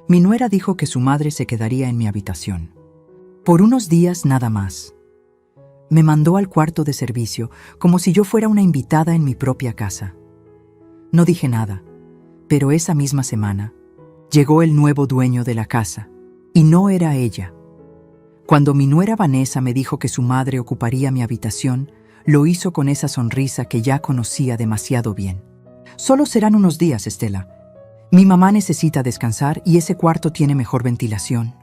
Mi nuera dijo que su madre se quedaría en mi habitación. Por unos días nada más. Me mandó al cuarto de servicio como si yo fuera una invitada en mi propia casa. No dije nada, pero esa misma semana llegó el nuevo dueño de la casa, y no era ella. Cuando mi nuera Vanessa me dijo que su madre ocuparía mi habitación, lo hizo con esa sonrisa que ya conocía demasiado bien. Solo serán unos días, Estela. Mi mamá necesita descansar y ese cuarto tiene mejor ventilación.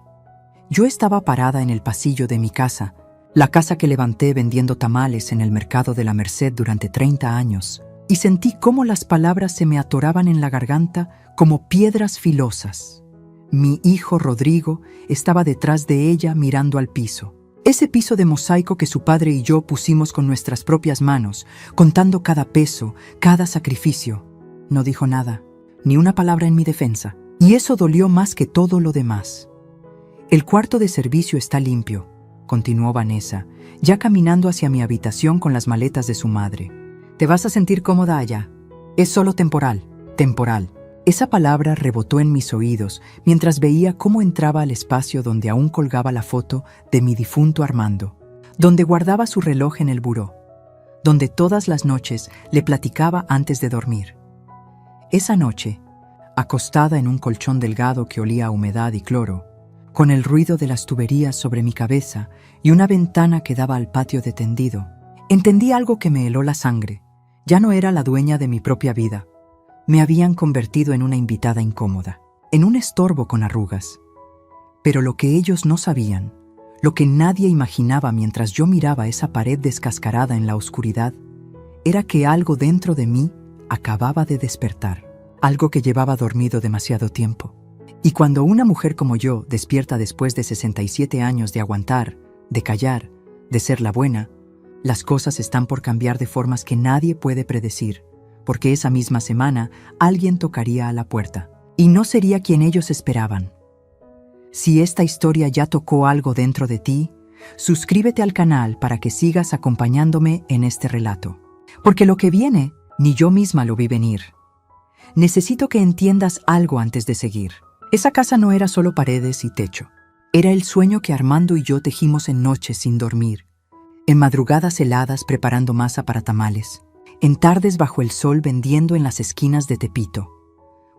Yo estaba parada en el pasillo de mi casa, la casa que levanté vendiendo tamales en el mercado de la Merced durante 30 años, y sentí cómo las palabras se me atoraban en la garganta como piedras filosas. Mi hijo Rodrigo estaba detrás de ella mirando al piso. Ese piso de mosaico que su padre y yo pusimos con nuestras propias manos, contando cada peso, cada sacrificio. No dijo nada, ni una palabra en mi defensa, y eso dolió más que todo lo demás. El cuarto de servicio está limpio, continuó Vanessa, ya caminando hacia mi habitación con las maletas de su madre. Te vas a sentir cómoda allá. Es solo temporal, temporal. Esa palabra rebotó en mis oídos mientras veía cómo entraba al espacio donde aún colgaba la foto de mi difunto Armando, donde guardaba su reloj en el buró, donde todas las noches le platicaba antes de dormir. Esa noche, acostada en un colchón delgado que olía a humedad y cloro, con el ruido de las tuberías sobre mi cabeza y una ventana que daba al patio de tendido, entendí algo que me heló la sangre. Ya no era la dueña de mi propia vida. Me habían convertido en una invitada incómoda, en un estorbo con arrugas. Pero lo que ellos no sabían, lo que nadie imaginaba mientras yo miraba esa pared descascarada en la oscuridad, era que algo dentro de mí acababa de despertar, algo que llevaba dormido demasiado tiempo. Y cuando una mujer como yo despierta después de 67 años de aguantar, de callar, de ser la buena, las cosas están por cambiar de formas que nadie puede predecir, porque esa misma semana alguien tocaría a la puerta, y no sería quien ellos esperaban. Si esta historia ya tocó algo dentro de ti, suscríbete al canal para que sigas acompañándome en este relato, porque lo que viene, ni yo misma lo vi venir. Necesito que entiendas algo antes de seguir. Esa casa no era solo paredes y techo. Era el sueño que Armando y yo tejimos en noches sin dormir, en madrugadas heladas preparando masa para tamales, en tardes bajo el sol vendiendo en las esquinas de Tepito.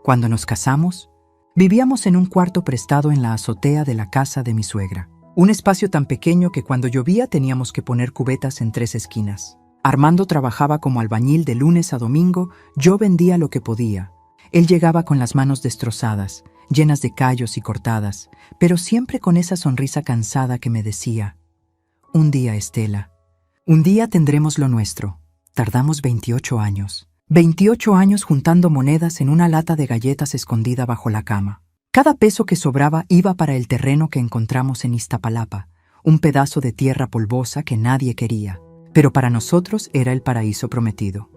Cuando nos casamos, vivíamos en un cuarto prestado en la azotea de la casa de mi suegra. Un espacio tan pequeño que cuando llovía teníamos que poner cubetas en 3 esquinas. Armando trabajaba como albañil de lunes a domingo, yo vendía lo que podía. Él llegaba con las manos destrozadas, llenas de callos y cortadas, pero siempre con esa sonrisa cansada que me decía: un día, Estela, un día tendremos lo nuestro. Tardamos 28 años. 28 años juntando monedas en una lata de galletas escondida bajo la cama. Cada peso que sobraba iba para el terreno que encontramos en Iztapalapa, un pedazo de tierra polvosa que nadie quería, pero para nosotros era el paraíso prometido.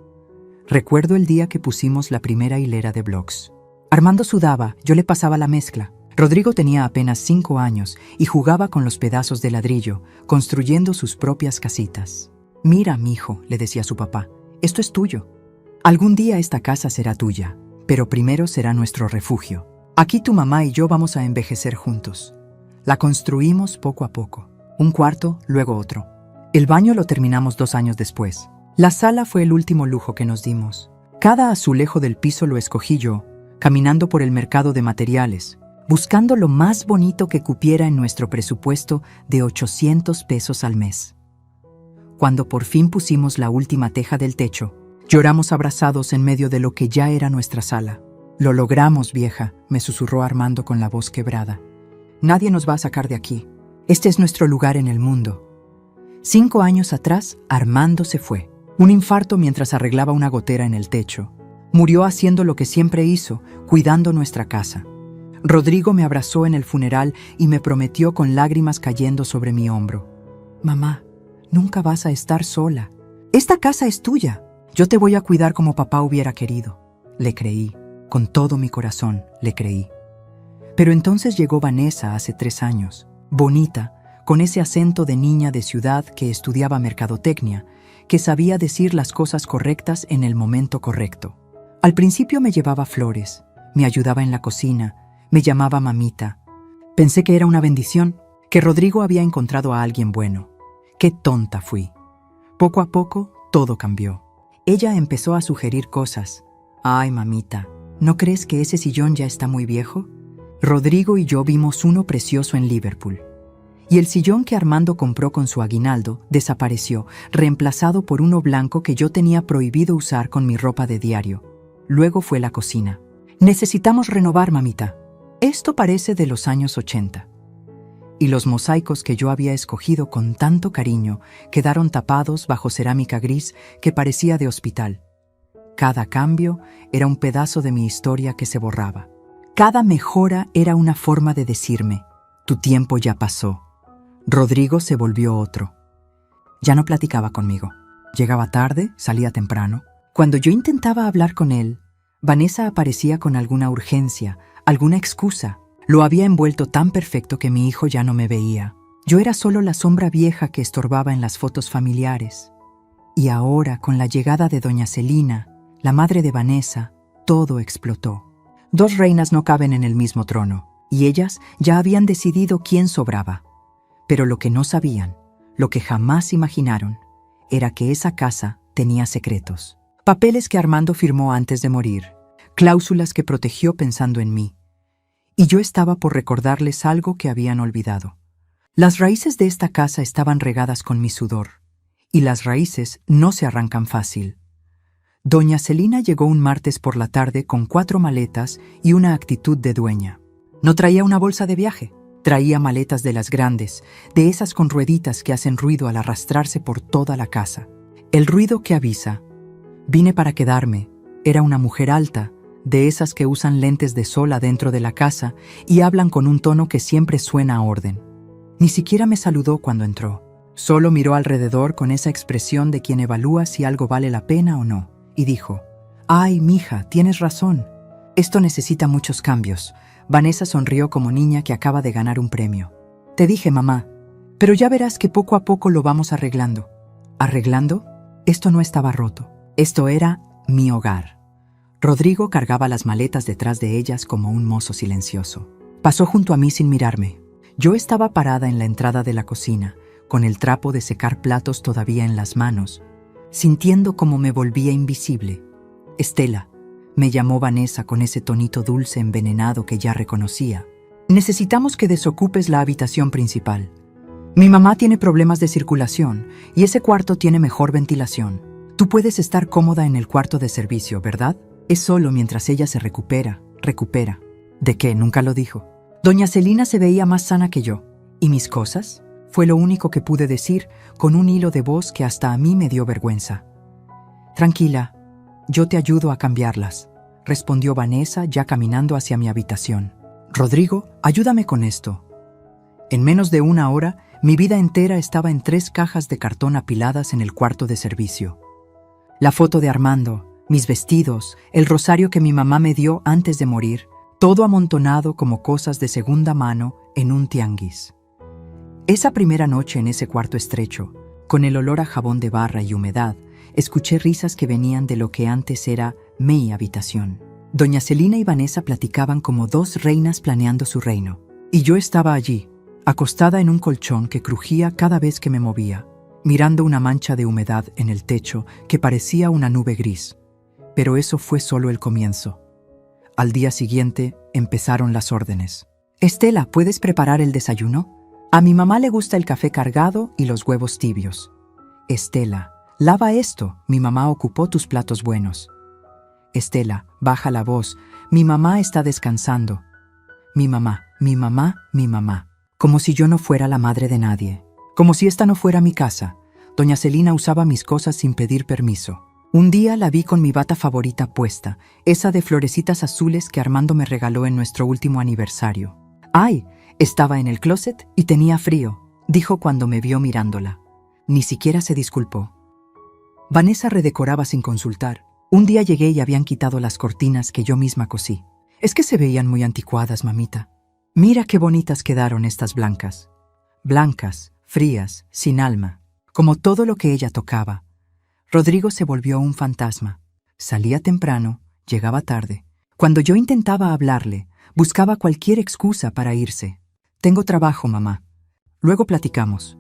Recuerdo el día que pusimos la primera hilera de blocks. Armando sudaba, yo le pasaba la mezcla. Rodrigo tenía apenas 5 años y jugaba con los pedazos de ladrillo, construyendo sus propias casitas. Mira, mijo, le decía su papá, esto es tuyo. Algún día esta casa será tuya, pero primero será nuestro refugio. Aquí tu mamá y yo vamos a envejecer juntos. La construimos poco a poco. Un cuarto, luego otro. El baño lo terminamos 2 años después. La sala fue el último lujo que nos dimos. Cada azulejo del piso lo escogí yo, caminando por el mercado de materiales, buscando lo más bonito que cupiera en nuestro presupuesto de 800 pesos al mes. Cuando por fin pusimos la última teja del techo, lloramos abrazados en medio de lo que ya era nuestra sala. Lo logramos, vieja, me susurró Armando con la voz quebrada. Nadie nos va a sacar de aquí. Este es nuestro lugar en el mundo. 5 años atrás, Armando se fue. Un infarto mientras arreglaba una gotera en el techo. Murió haciendo lo que siempre hizo, cuidando nuestra casa. Rodrigo me abrazó en el funeral y me prometió con lágrimas cayendo sobre mi hombro: mamá, nunca vas a estar sola. Esta casa es tuya. Yo te voy a cuidar como papá hubiera querido. Le creí. Con todo mi corazón, le creí. Pero entonces llegó Vanessa hace 3 años, bonita, con ese acento de niña de ciudad que estudiaba mercadotecnia, que sabía decir las cosas correctas en el momento correcto. Al principio me llevaba flores, me ayudaba en la cocina, Me llamaba mamita. Pensé que era una bendición, que Rodrigo había encontrado a alguien bueno. Qué tonta fui. Poco a poco, todo cambió. Ella empezó a sugerir cosas. Ay, mamita, ¿no crees que ese sillón ya está muy viejo? Rodrigo y yo vimos uno precioso en Liverpool. Y el sillón que Armando compró con su aguinaldo desapareció, reemplazado por uno blanco que yo tenía prohibido usar con mi ropa de diario. Luego fue la cocina. Necesitamos renovar, mamita. Esto parece de los años 80. Y los mosaicos que yo había escogido con tanto cariño quedaron tapados bajo cerámica gris que parecía de hospital. Cada cambio era un pedazo de mi historia que se borraba. Cada mejora era una forma de decirme, tu tiempo ya pasó. Rodrigo se volvió otro. Ya no platicaba conmigo. Llegaba tarde, salía temprano. Cuando yo intentaba hablar con él, Vanessa aparecía con alguna urgencia, alguna excusa. Lo había envuelto tan perfecto que mi hijo ya no me veía. Yo era solo la sombra vieja que estorbaba en las fotos familiares. Y ahora, con la llegada de doña Celina, la madre de Vanessa, todo explotó. Dos reinas no caben en el mismo trono, y ellas ya habían decidido quién sobraba. Pero lo que no sabían, lo que jamás imaginaron, era que esa casa tenía secretos. Papeles que Armando firmó antes de morir, cláusulas que protegió pensando en mí. Y yo estaba por recordarles algo que habían olvidado. Las raíces de esta casa estaban regadas con mi sudor, y las raíces no se arrancan fácil. Doña Celina llegó un martes por la tarde con 4 maletas y una actitud de dueña. No traía una bolsa de viaje, traía maletas de las grandes, de esas con rueditas que hacen ruido al arrastrarse por toda la casa. El ruido que avisa. Vine para quedarme. Era una mujer alta, de esas que usan lentes de sol adentro de la casa y hablan con un tono que siempre suena a orden. Ni siquiera me saludó cuando entró. Solo miró alrededor con esa expresión de quien evalúa si algo vale la pena o no, y dijo, «Ay, mija, tienes razón. Esto necesita muchos cambios». Vanessa sonrió como niña que acaba de ganar un premio. «Te dije, mamá, pero ya verás que poco a poco lo vamos arreglando». ¿Arreglando? Esto no estaba roto. Esto era mi hogar. Rodrigo cargaba las maletas detrás de ellas como un mozo silencioso. Pasó junto a mí sin mirarme. Yo estaba parada en la entrada de la cocina, con el trapo de secar platos todavía en las manos, sintiendo como me volvía invisible. «Estela», me llamó Vanessa con ese tonito dulce envenenado que ya reconocía. «Necesitamos que desocupes la habitación principal. Mi mamá tiene problemas de circulación y ese cuarto tiene mejor ventilación. Tú puedes estar cómoda en el cuarto de servicio, ¿verdad? Es solo mientras ella se recupera. ¿De qué? Nunca lo dijo. Doña Celina se veía más sana que yo. ¿Y mis cosas? Fue lo único que pude decir con un hilo de voz que hasta a mí me dio vergüenza. Tranquila, yo te ayudo a cambiarlas, respondió Vanessa ya caminando hacia mi habitación. Rodrigo, ayúdame con esto. En menos de una hora, mi vida entera estaba en 3 cajas de cartón apiladas en el cuarto de servicio. La foto de Armando, mis vestidos, el rosario que mi mamá me dio antes de morir, todo amontonado como cosas de segunda mano en un tianguis. Esa primera noche en ese cuarto estrecho, con el olor a jabón de barra y humedad, escuché risas que venían de lo que antes era mi habitación. Doña Celina y Vanessa platicaban como 2 reinas planeando su reino. Y yo estaba allí, acostada en un colchón que crujía cada vez que me movía, mirando una mancha de humedad en el techo que parecía una nube gris. Pero eso fue solo el comienzo. Al día siguiente empezaron las órdenes. «Estela, ¿puedes preparar el desayuno? A mi mamá le gusta el café cargado y los huevos tibios. Estela, lava esto, mi mamá ocupó tus platos buenos. Estela, baja la voz, mi mamá está descansando. Mi mamá. Como si yo no fuera la madre de nadie. Como si esta no fuera mi casa. Doña Celina usaba mis cosas sin pedir permiso. Un día la vi con mi bata favorita puesta, esa de florecitas azules que Armando me regaló en nuestro último aniversario. ¡Ay! Estaba en el closet y tenía frío, dijo cuando me vio mirándola. Ni siquiera se disculpó. Vanessa redecoraba sin consultar. Un día llegué y habían quitado las cortinas que yo misma cosí. Es que se veían muy anticuadas, mamita. Mira qué bonitas quedaron estas blancas. Blancas, frías, sin alma, como todo lo que ella tocaba. Rodrigo se volvió un fantasma. Salía temprano, llegaba tarde. Cuando yo intentaba hablarle, Buscaba cualquier excusa para irse. Tengo trabajo, mamá. Luego platicamos.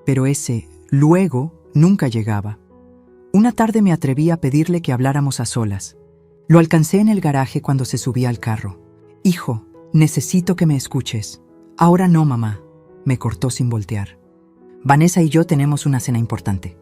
Pero ese luego nunca llegaba. Una tarde me atreví a pedirle que habláramos a solas. Lo alcancé en el garaje cuando se subía al carro. Hijo, necesito que me escuches. Ahora no, mamá, me cortó sin voltear. Vanessa y yo tenemos una cena importante.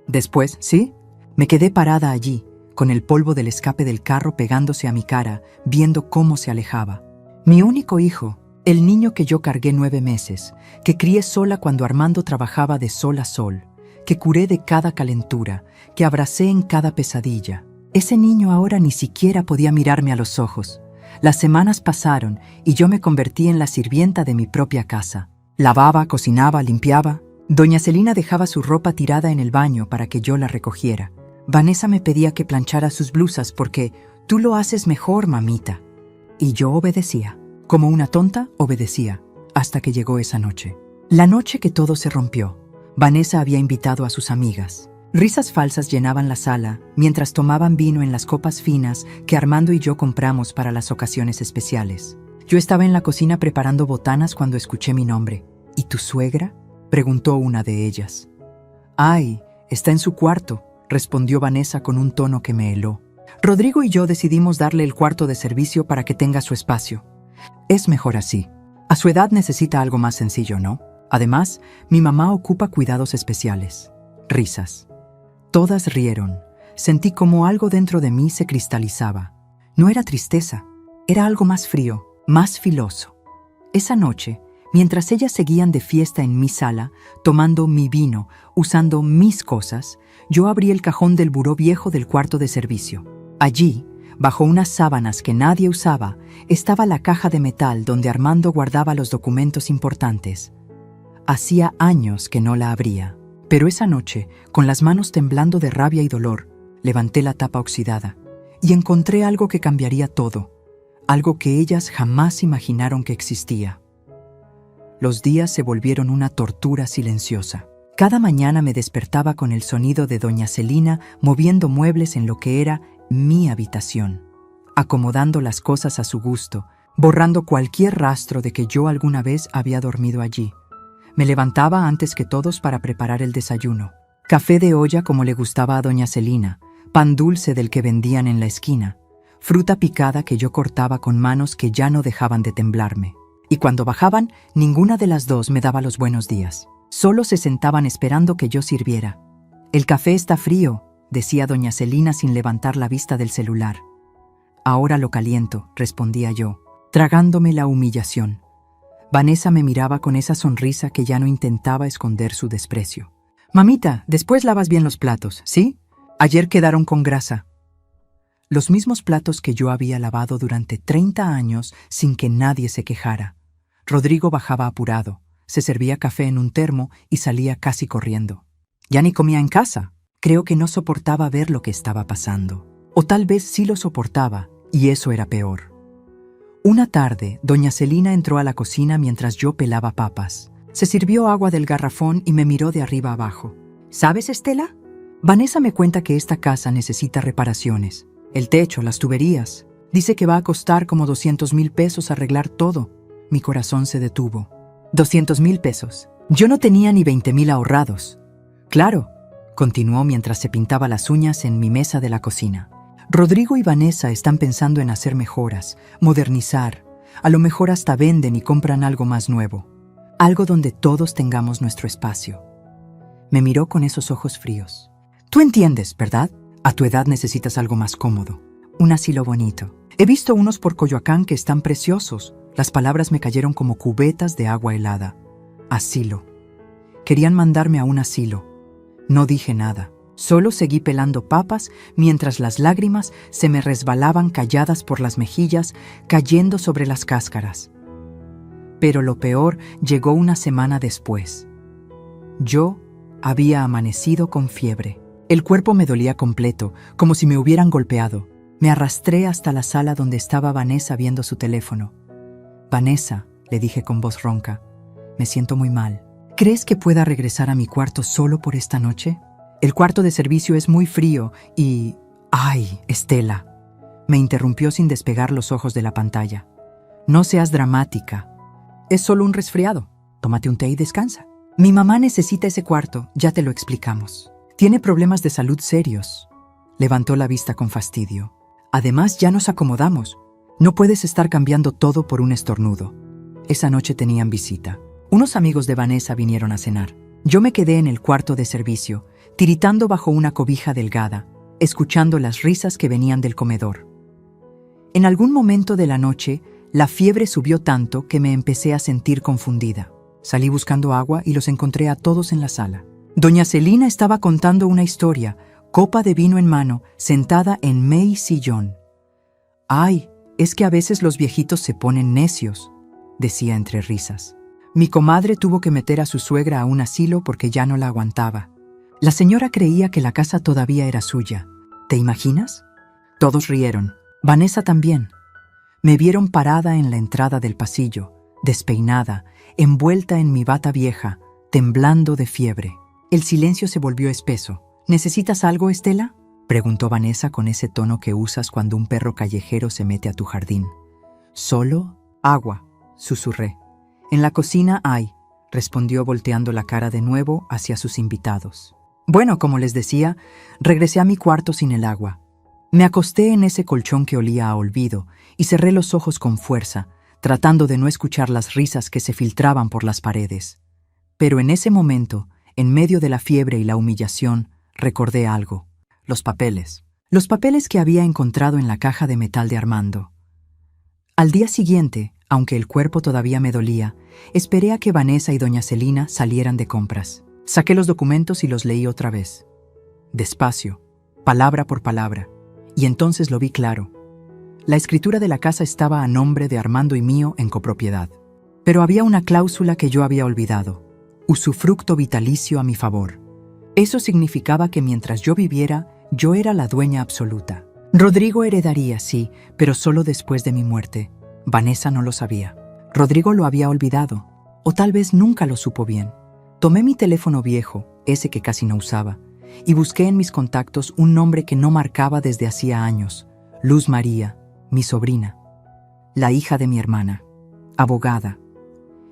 Después, ¿sí? Me quedé parada allí, con el polvo del escape del carro pegándose a mi cara, viendo cómo se alejaba. Mi único hijo, el niño que yo cargué 9 meses, que crié sola cuando Armando trabajaba de sol a sol, que curé de cada calentura, que abracé en cada pesadilla. Ese niño ahora ni siquiera podía mirarme a los ojos. Las semanas pasaron y yo me convertí en la sirvienta de mi propia casa. Lavaba, cocinaba, limpiaba. Doña Celina dejaba su ropa tirada en el baño para que yo la recogiera. Vanessa me pedía que planchara sus blusas porque «Tú lo haces mejor, mamita». Y yo obedecía. Como una tonta, obedecía, hasta que llegó esa noche. La noche que todo se rompió. Vanessa había invitado a sus amigas. Risas falsas llenaban la sala mientras tomaban vino en las copas finas que Armando y yo compramos para las ocasiones especiales. Yo estaba en la cocina preparando botanas cuando escuché mi nombre. ¿Y tu suegra?, preguntó una de ellas. «Ay, está en su cuarto», respondió Vanessa con un tono que me heló. Rodrigo y yo decidimos darle el cuarto de servicio para que tenga su espacio. Es mejor así. A su edad necesita algo más sencillo, ¿no? Además, mi mamá ocupa cuidados especiales. Risas. Todas rieron. Sentí como algo dentro de mí se cristalizaba. No era tristeza, era algo más frío, más filoso. Esa noche, mientras ellas seguían de fiesta en mi sala, tomando mi vino, usando mis cosas, yo abrí el cajón del buró viejo del cuarto de servicio. Allí, bajo unas sábanas que nadie usaba, estaba la caja de metal donde Armando guardaba los documentos importantes. Hacía años que no la abría, pero esa noche, con las manos temblando de rabia y dolor, levanté la tapa oxidada y encontré algo que cambiaría todo, algo que ellas jamás imaginaron que existía. Los días se volvieron una tortura silenciosa. Cada mañana me despertaba con el sonido de doña Celina moviendo muebles en lo que era mi habitación, acomodando las cosas a su gusto, borrando cualquier rastro de que yo alguna vez había dormido allí. Me levantaba antes que todos para preparar el desayuno. Café de olla como le gustaba a doña Celina, pan dulce del que vendían en la esquina, fruta picada que yo cortaba con manos que ya no dejaban de temblarme. Y cuando bajaban, ninguna de las dos me daba los buenos días. Solo se sentaban esperando que yo sirviera. «El café está frío», decía doña Celina sin levantar la vista del celular. «Ahora lo caliento», respondía yo, tragándome la humillación. Vanessa me miraba con esa sonrisa que ya no intentaba esconder su desprecio. «Mamita, después lavas bien los platos, ¿sí? Ayer quedaron con grasa». Los mismos platos que yo había lavado durante 30 años sin que nadie se quejara. Rodrigo bajaba apurado, se servía café en un termo y salía casi corriendo. Ya ni comía en casa. Creo que no soportaba ver lo que estaba pasando. O tal vez sí lo soportaba, y eso era peor. Una tarde, doña Celina entró a la cocina mientras yo pelaba papas. Se sirvió agua del garrafón y me miró de arriba abajo. «¿Sabes, Estela? Vanessa me cuenta que esta casa necesita reparaciones. El techo, las tuberías. Dice que va a costar como 200,000 pesos arreglar todo». Mi corazón se detuvo. 200,000 pesos. Yo no tenía ni 20,000 ahorrados. «Claro», continuó mientras se pintaba las uñas en mi mesa de la cocina. «Rodrigo y Vanessa están pensando en hacer mejoras, modernizar. A lo mejor hasta venden y compran algo más nuevo. Algo donde todos tengamos nuestro espacio». Me miró con esos ojos fríos. «Tú entiendes, ¿verdad? A tu edad necesitas algo más cómodo. Un asilo bonito. He visto unos por Coyoacán que están preciosos». Las palabras me cayeron como cubetas de agua helada. Asilo. Querían mandarme a un asilo. No dije nada. Solo seguí pelando papas mientras las lágrimas se me resbalaban calladas por las mejillas, cayendo sobre las cáscaras. Pero lo peor llegó una semana después. Yo había amanecido con fiebre. El cuerpo me dolía completo, como si me hubieran golpeado. Me arrastré hasta la sala donde estaba Vanessa viendo su teléfono. «Vanessa», le dije con voz ronca, «me siento muy mal. ¿Crees que pueda regresar a mi cuarto solo por esta noche? El cuarto de servicio es muy frío y... ¡Ay, Estela!», me interrumpió sin despegar los ojos de la pantalla. No seas dramática. Es solo un resfriado. Tómate un té y descansa. Mi mamá necesita ese cuarto, ya te lo explicamos. Tiene problemas de salud serios. Levantó la vista con fastidio. Además, ya nos acomodamos. No puedes estar cambiando todo por un estornudo. Esa noche tenían visita. Unos amigos de Vanessa vinieron a cenar. Yo me quedé en el cuarto de servicio, tiritando bajo una cobija delgada, escuchando las risas que venían del comedor. En algún momento de la noche, la fiebre subió tanto que me empecé a sentir confundida. Salí buscando agua y los encontré a todos en la sala. Doña Celina estaba contando una historia, copa de vino en mano, sentada en mi sillón. «Ay, es que a veces los viejitos se ponen necios», decía entre risas. Mi comadre tuvo que meter a su suegra a un asilo porque ya no la aguantaba. La señora creía que la casa todavía era suya. ¿Te imaginas? Todos rieron. Vanessa también. Me vieron parada en la entrada del pasillo, despeinada, envuelta en mi bata vieja, temblando de fiebre. El silencio se volvió espeso. ¿Necesitas algo, Estela?, preguntó Vanessa con ese tono que usas cuando un perro callejero se mete a tu jardín. «Solo agua», susurré. «En la cocina hay», respondió volteando la cara de nuevo hacia sus invitados. Bueno, como les decía, regresé a mi cuarto sin el agua. Me acosté en ese colchón que olía a olvido y cerré los ojos con fuerza, tratando de no escuchar las risas que se filtraban por las paredes. Pero en ese momento, en medio de la fiebre y la humillación, recordé algo. Los papeles. Los papeles que había encontrado en la caja de metal de Armando. Al día siguiente, aunque el cuerpo todavía me dolía, esperé a que Vanessa y doña Celina salieran de compras. Saqué los documentos y los leí otra vez. Despacio, palabra por palabra. Y entonces lo vi claro. La escritura de la casa estaba a nombre de Armando y mío en copropiedad. Pero había una cláusula que yo había olvidado. Usufructo vitalicio a mi favor. Eso significaba que mientras yo viviera, yo era la dueña absoluta. Rodrigo heredaría, sí, pero solo después de mi muerte. Vanessa no lo sabía. Rodrigo lo había olvidado, o tal vez nunca lo supo bien. Tomé mi teléfono viejo, ese que casi no usaba, y busqué en mis contactos un nombre que no marcaba desde hacía años. Luz María, mi sobrina, la hija de mi hermana, abogada.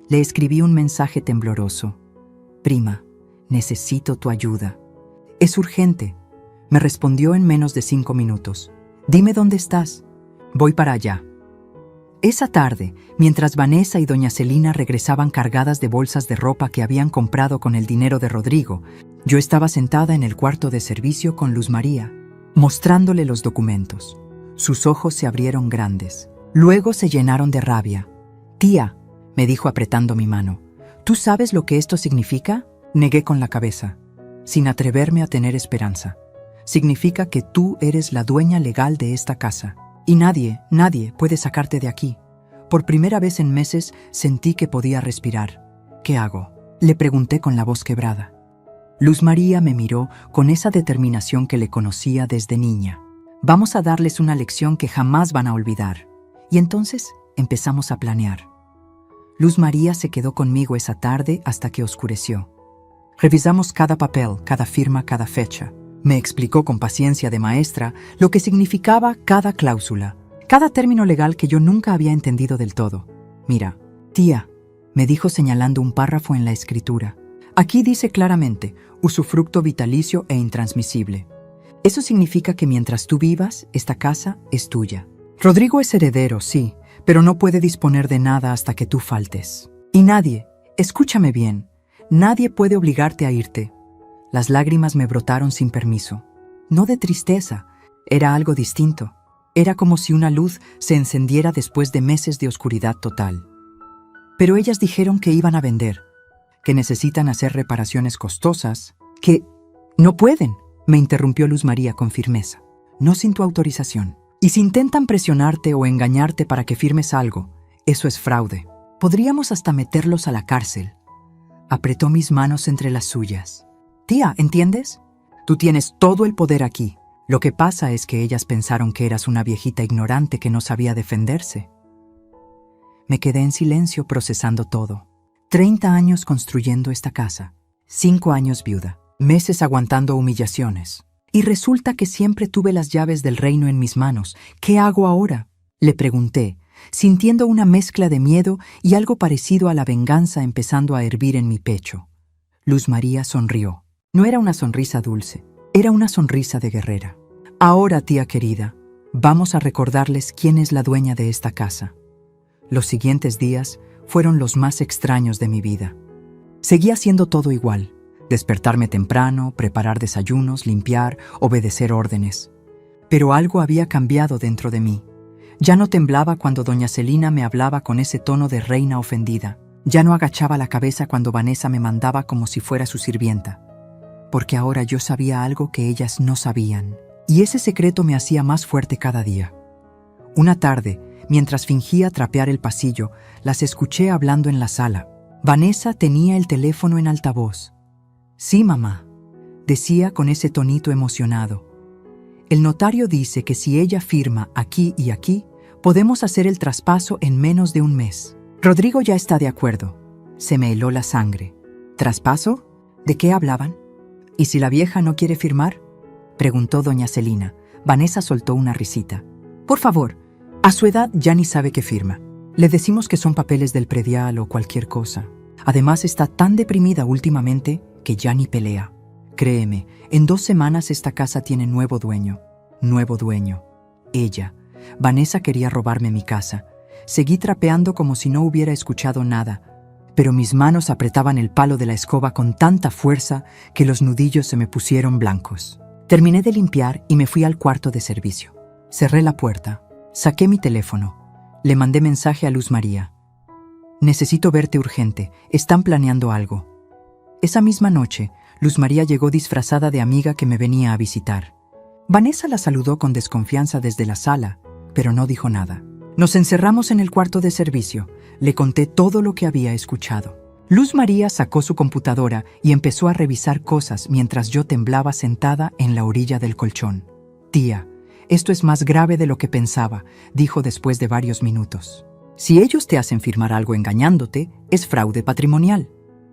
Le escribí un mensaje tembloroso. «Prima, necesito tu ayuda. Es urgente». Me respondió en menos de 5 minutos. «Dime dónde estás. Voy para allá». Esa tarde, mientras Vanessa y doña Celina regresaban cargadas de bolsas de ropa que habían comprado con el dinero de Rodrigo, yo estaba sentada en el cuarto de servicio con Luz María, mostrándole los documentos. Sus ojos se abrieron grandes. Luego se llenaron de rabia. «Tía», me dijo apretando mi mano, «¿tú sabes lo que esto significa?». Negué con la cabeza, sin atreverme a tener esperanza. «Significa que tú eres la dueña legal de esta casa. Y nadie puede sacarte de aquí». Por primera vez en meses sentí que podía respirar. «¿Qué hago?», le pregunté con la voz quebrada. Luz María me miró con esa determinación que le conocía desde niña. «Vamos a darles una lección que jamás van a olvidar». Y entonces empezamos a planear. Luz María se quedó conmigo esa tarde hasta que oscureció. Revisamos cada papel, cada firma, cada fecha. Me explicó con paciencia de maestra lo que significaba cada cláusula, cada término legal que yo nunca había entendido del todo. «Mira, tía», me dijo señalando un párrafo en la escritura. «Aquí dice claramente, usufructo vitalicio e intransmisible. Eso significa que mientras tú vivas, esta casa es tuya. Rodrigo es heredero, sí, pero no puede disponer de nada hasta que tú faltes. Y nadie, escúchame bien, nadie puede obligarte a irte». Las lágrimas me brotaron sin permiso. No de tristeza, era algo distinto. Era como si una luz se encendiera después de meses de oscuridad total. Pero ellas dijeron que iban a vender, que necesitan hacer reparaciones costosas, que... «No pueden», me interrumpió Luz María con firmeza. «No sin tu autorización. Y si intentan presionarte o engañarte para que firmes algo, eso es fraude. Podríamos hasta meterlos a la cárcel». Apretó mis manos entre las suyas. «Tía, ¿entiendes? Tú tienes todo el poder aquí. Lo que pasa es que ellas pensaron que eras una viejita ignorante que no sabía defenderse». Me quedé en silencio procesando todo. 30 años construyendo esta casa, 5 años viuda, meses aguantando humillaciones. Y resulta que siempre tuve las llaves del reino en mis manos. «¿Qué hago ahora?», le pregunté, sintiendo una mezcla de miedo y algo parecido a la venganza empezando a hervir en mi pecho. Luz María sonrió. No era una sonrisa dulce, era una sonrisa de guerrera. Ahora, tía querida, vamos a recordarles quién es la dueña de esta casa. Los siguientes días fueron los más extraños de mi vida. Seguía haciendo todo igual. Despertarme temprano, preparar desayunos, limpiar, obedecer órdenes. Pero algo había cambiado dentro de mí. Ya no temblaba cuando doña Celina me hablaba con ese tono de reina ofendida. Ya no agachaba la cabeza cuando Vanessa me mandaba como si fuera su sirvienta. Porque ahora yo sabía algo que ellas no sabían. Y ese secreto me hacía más fuerte cada día. Una tarde, mientras fingía trapear el pasillo, las escuché hablando en la sala. Vanessa tenía el teléfono en altavoz. «Sí, mamá», decía con ese tonito emocionado. «El notario dice que si ella firma aquí y aquí, podemos hacer el traspaso en menos de un mes. Rodrigo ya está de acuerdo». Se me heló la sangre. ¿Traspaso? ¿De qué hablaban? ¿Y si la vieja no quiere firmar?, preguntó doña Celina. Vanessa soltó una risita. «Por favor, a su edad ya ni sabe qué firma. Le decimos que son papeles del predial o cualquier cosa. Además está tan deprimida últimamente que ya ni pelea. Créeme, en 2 semanas esta casa tiene nuevo dueño. Nuevo dueño. Ella. Vanessa quería robarme mi casa. Seguí trapeando como si no hubiera escuchado nada, pero mis manos apretaban el palo de la escoba con tanta fuerza que los nudillos se me pusieron blancos. Terminé de limpiar y me fui al cuarto de servicio. Cerré la puerta. Saqué mi teléfono. Le mandé mensaje a Luz María. «Necesito verte urgente. Están planeando algo». Esa misma noche, Luz María llegó disfrazada de amiga que me venía a visitar. Vanessa la saludó con desconfianza desde la sala, pero no dijo nada. Nos encerramos en el cuarto de servicio. Le conté todo lo que había escuchado. Luz María sacó su computadora y empezó a revisar cosas mientras yo temblaba sentada en la orilla del colchón. «Tía, esto es más grave de lo que pensaba», dijo después de varios minutos. «Si ellos te hacen firmar algo engañándote, es fraude patrimonial.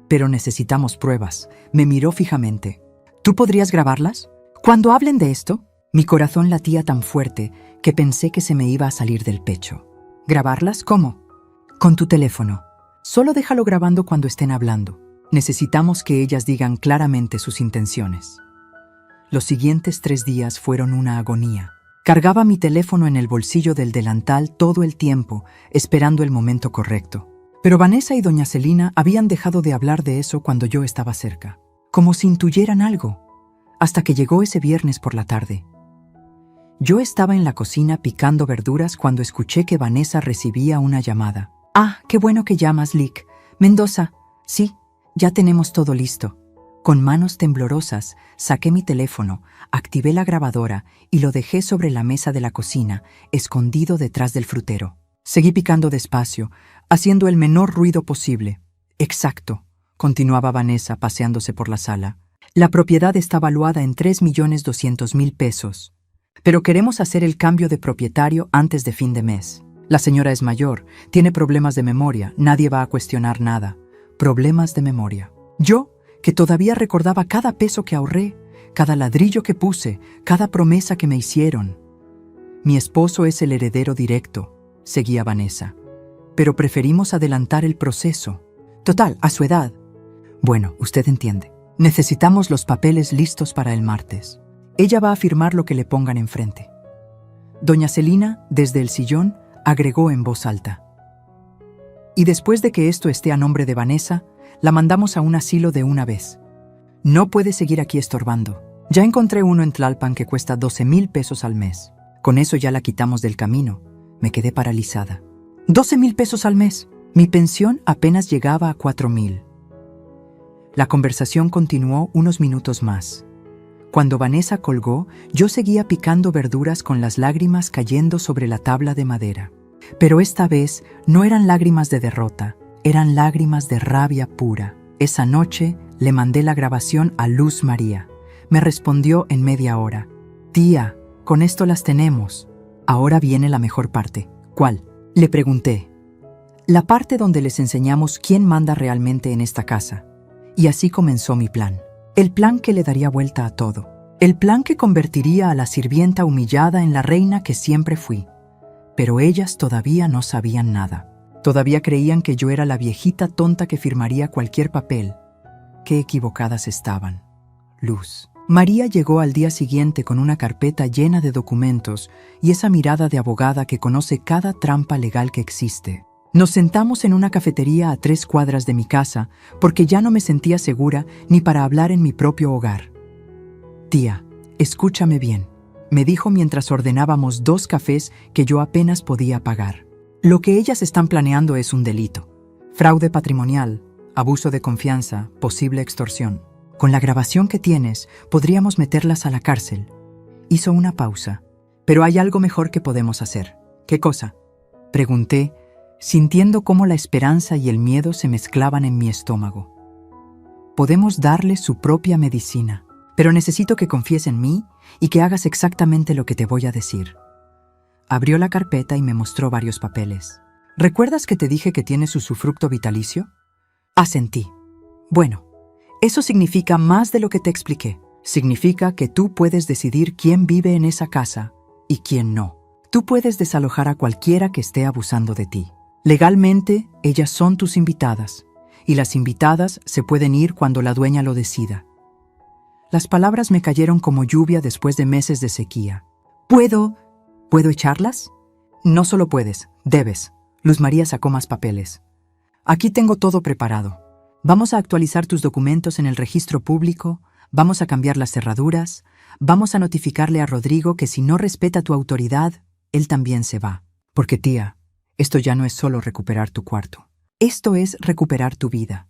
Pero necesitamos pruebas». Me miró fijamente. «¿Tú podrías grabarlas? Cuando hablen de esto». Mi corazón latía tan fuerte que pensé que se me iba a salir del pecho. «¿Grabarlas? ¿Cómo?» «Con tu teléfono. Solo déjalo grabando cuando estén hablando. Necesitamos que ellas digan claramente sus intenciones». Los siguientes 3 días fueron una agonía. Cargaba mi teléfono en el bolsillo del delantal todo el tiempo, esperando el momento correcto. Pero Vanessa y doña Celina habían dejado de hablar de eso cuando yo estaba cerca, como si intuyeran algo, hasta que llegó ese viernes por la tarde. Yo estaba en la cocina picando verduras cuando escuché que Vanessa recibía una llamada. «Ah, qué bueno que llamas, Lick. Mendoza. Sí, ya tenemos todo listo». Con manos temblorosas, saqué mi teléfono, activé la grabadora y lo dejé sobre la mesa de la cocina, escondido detrás del frutero. Seguí picando despacio, haciendo el menor ruido posible. «Exacto», continuaba Vanessa paseándose por la sala. «La propiedad está valuada en 3.200.000 pesos. Pero queremos hacer el cambio de propietario antes de fin de mes. La señora es mayor, tiene problemas de memoria, nadie va a cuestionar nada. Problemas de memoria. Yo, que todavía recordaba cada peso que ahorré, cada ladrillo que puse, cada promesa que me hicieron. Mi esposo es el heredero directo», seguía Vanessa. «Pero preferimos adelantar el proceso. Total, a su edad. Bueno, usted entiende. Necesitamos los papeles listos para el martes. Ella va a firmar lo que le pongan enfrente». Doña Celina, desde el sillón, agregó en voz alta: «Y después de que esto esté a nombre de Vanessa, la mandamos a un asilo de una vez. No puede seguir aquí estorbando. Ya encontré uno en Tlalpan que cuesta 12,000 pesos al mes. Con eso ya la quitamos del camino». Me quedé paralizada. 12,000 pesos al mes. Mi pensión apenas llegaba a 4,000. La conversación continuó unos minutos más. Cuando Vanessa colgó, yo seguía picando verduras con las lágrimas cayendo sobre la tabla de madera. Pero esta vez no eran lágrimas de derrota, eran lágrimas de rabia pura. Esa noche le mandé la grabación a Luz María. Me respondió en media hora: «Tía, con esto las tenemos. Ahora viene la mejor parte». «¿Cuál?», le pregunté. «La parte donde les enseñamos quién manda realmente en esta casa». Y así comenzó mi plan. El plan que le daría vuelta a todo. El plan que convertiría a la sirvienta humillada en la reina que siempre fui. Pero ellas todavía no sabían nada. Todavía creían que yo era la viejita tonta que firmaría cualquier papel. Qué equivocadas estaban. Luz. María llegó al día siguiente con una carpeta llena de documentos y esa mirada de abogada que conoce cada trampa legal que existe. Nos sentamos en una cafetería a 3 cuadras de mi casa porque ya no me sentía segura ni para hablar en mi propio hogar. «Tía, escúchame bien», me dijo mientras ordenábamos 2 cafés que yo apenas podía pagar. «Lo que ellas están planeando es un delito. Fraude patrimonial, abuso de confianza, posible extorsión. Con la grabación que tienes, podríamos meterlas a la cárcel». Hizo una pausa. «Pero hay algo mejor que podemos hacer». «¿Qué cosa?», pregunté, sintiendo cómo la esperanza y el miedo se mezclaban en mi estómago. «Podemos darle su propia medicina, pero necesito que confíes en mí y que hagas exactamente lo que te voy a decir». Abrió la carpeta y me mostró varios papeles. «¿Recuerdas que te dije que tienes usufructo vitalicio?». Asentí. «Bueno, eso significa más de lo que te expliqué. Significa que tú puedes decidir quién vive en esa casa y quién no. Tú puedes desalojar a cualquiera que esté abusando de ti. Legalmente, ellas son tus invitadas, y las invitadas se pueden ir cuando la dueña lo decida». Las palabras me cayeron como lluvia después de meses de sequía. ¿Puedo echarlas? No solo puedes, debes. Luz María sacó más papeles. «Aquí tengo todo preparado. Vamos a actualizar tus documentos en el registro público, vamos a cambiar las cerraduras, vamos a notificarle a Rodrigo que si no respeta tu autoridad, él también se va. Porque, tía, esto ya no es solo recuperar tu cuarto. Esto es recuperar tu vida».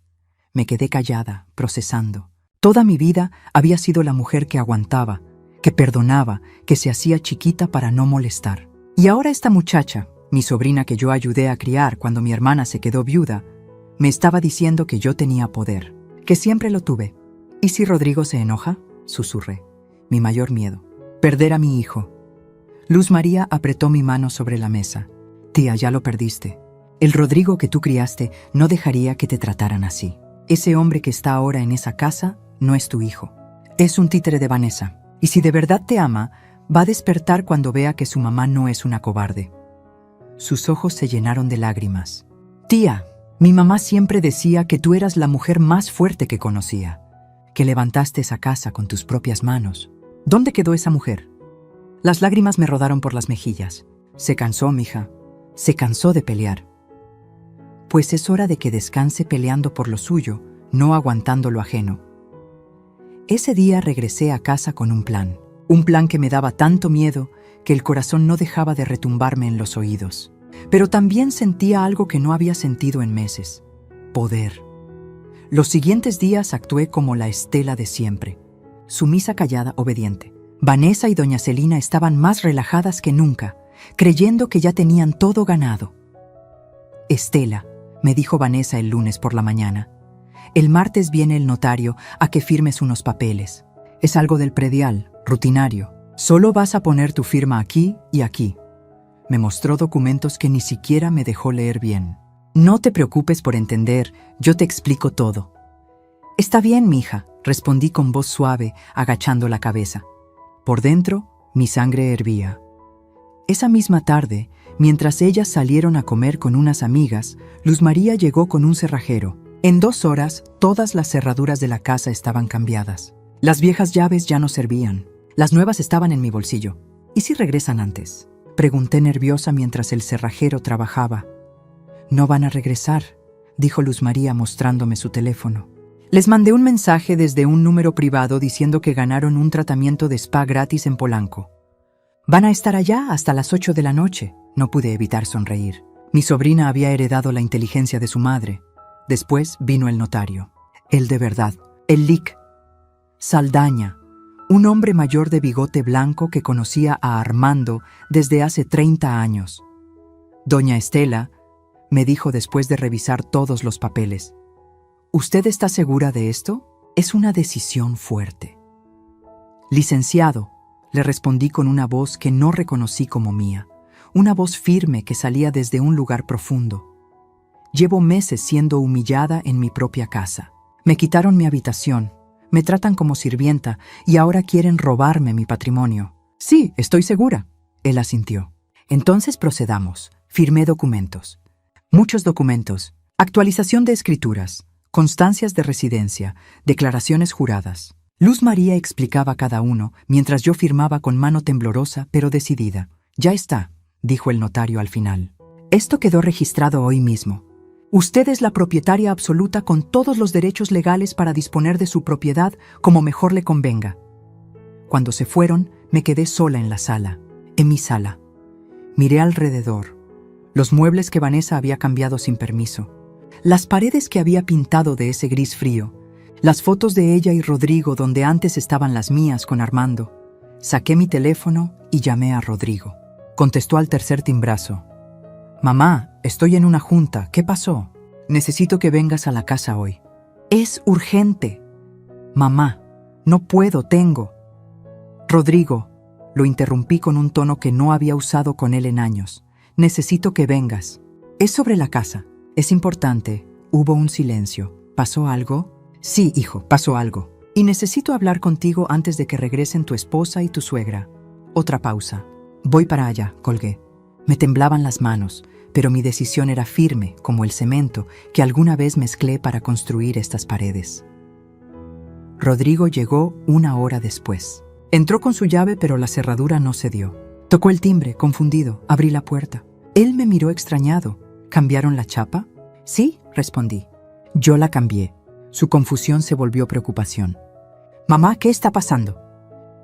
Me quedé callada, procesando. Toda mi vida había sido la mujer que aguantaba, que perdonaba, que se hacía chiquita para no molestar. Y ahora esta muchacha, mi sobrina que yo ayudé a criar cuando mi hermana se quedó viuda, me estaba diciendo que yo tenía poder, que siempre lo tuve. «¿Y si Rodrigo se enoja?», susurré. Mi mayor miedo. Perder a mi hijo. Luz María apretó mi mano sobre la mesa. «Tía, ya lo perdiste. El Rodrigo que tú criaste no dejaría que te trataran así. Ese hombre que está ahora en esa casa no es tu hijo. Es un títere de Vanessa. Y si de verdad te ama, va a despertar cuando vea que su mamá no es una cobarde». Sus ojos se llenaron de lágrimas. «Tía, mi mamá siempre decía que tú eras la mujer más fuerte que conocía, que levantaste esa casa con tus propias manos. ¿Dónde quedó esa mujer?». Las lágrimas me rodaron por las mejillas. «Se cansó, mija. Se cansó de pelear». Pues es hora de que descanse peleando por lo suyo, no aguantando lo ajeno. Ese día regresé a casa con un plan que me daba tanto miedo que el corazón no dejaba de retumbarme en los oídos. Pero también sentía algo que no había sentido en meses: poder. Los siguientes días actué como la Estela de siempre, sumisa, callada, obediente. Vanessa y doña Celina estaban más relajadas que nunca, creyendo que ya tenían todo ganado. «Estela», me dijo Vanessa el lunes por la mañana, «el martes viene el notario a que firmes unos papeles. Es algo del predial, rutinario. Solo vas a poner tu firma aquí y aquí». Me mostró documentos que ni siquiera me dejó leer bien. «No te preocupes por entender, yo te explico todo». «Está bien, mija», respondí con voz suave, agachando la cabeza. Por dentro, mi sangre hervía. Esa misma tarde, mientras ellas salieron a comer con unas amigas, Luz María llegó con un cerrajero. En 2 horas, todas las cerraduras de la casa estaban cambiadas. Las viejas llaves ya no servían. Las nuevas estaban en mi bolsillo. «¿Y si regresan antes?», pregunté nerviosa mientras el cerrajero trabajaba. «No van a regresar», dijo Luz María mostrándome su teléfono. «Les mandé un mensaje desde un número privado diciendo que ganaron un tratamiento de spa gratis en Polanco. Van a estar allá hasta las 8 de la noche». No pude evitar sonreír. Mi sobrina había heredado la inteligencia de su madre. Después vino el notario. El de verdad, el Lic. Saldaña, un hombre mayor de bigote blanco que conocía a Armando desde hace 30 años. «Doña Estela», me dijo después de revisar todos los papeles, «¿usted está segura de esto? Es una decisión fuerte». «Licenciado», le respondí con una voz que no reconocí como mía, una voz firme que salía desde un lugar profundo. «Llevo meses siendo humillada en mi propia casa. Me quitaron mi habitación, me tratan como sirvienta y ahora quieren robarme mi patrimonio». «Sí, estoy segura», él asintió. Entonces procedamos. Firmé documentos. Muchos documentos. Actualización de escrituras, constancias de residencia, declaraciones juradas. Luz María explicaba cada uno, mientras yo firmaba con mano temblorosa pero decidida. Ya está, dijo el notario al final. Esto quedó registrado hoy mismo. Usted es la propietaria absoluta con todos los derechos legales para disponer de su propiedad como mejor le convenga. Cuando se fueron, me quedé sola en la sala, en mi sala. Miré alrededor. Los muebles que Vanessa había cambiado sin permiso. Las paredes que había pintado de ese gris frío. Las fotos de ella y Rodrigo donde antes estaban las mías con Armando. Saqué mi teléfono y llamé a Rodrigo. Contestó al tercer timbrazo. Mamá, estoy en una junta. ¿Qué pasó? Necesito que vengas a la casa hoy. Es urgente. Mamá, no puedo, tengo. Rodrigo, lo interrumpí con un tono que no había usado con él en años. Necesito que vengas. Es sobre la casa. Es importante. Hubo un silencio. ¿Pasó algo? Sí, hijo, pasó algo. Y necesito hablar contigo antes de que regresen tu esposa y tu suegra. Otra pausa. Voy para allá, colgué. Me temblaban las manos, pero mi decisión era firme, como el cemento que alguna vez mezclé para construir estas paredes. Rodrigo llegó 1 hora después. Entró con su llave, pero la cerradura no se dio. Tocó el timbre, confundido. Abrí la puerta. Él me miró extrañado. ¿Cambiaron la chapa? Sí, respondí. Yo la cambié. Su confusión se volvió preocupación. Mamá, ¿qué está pasando?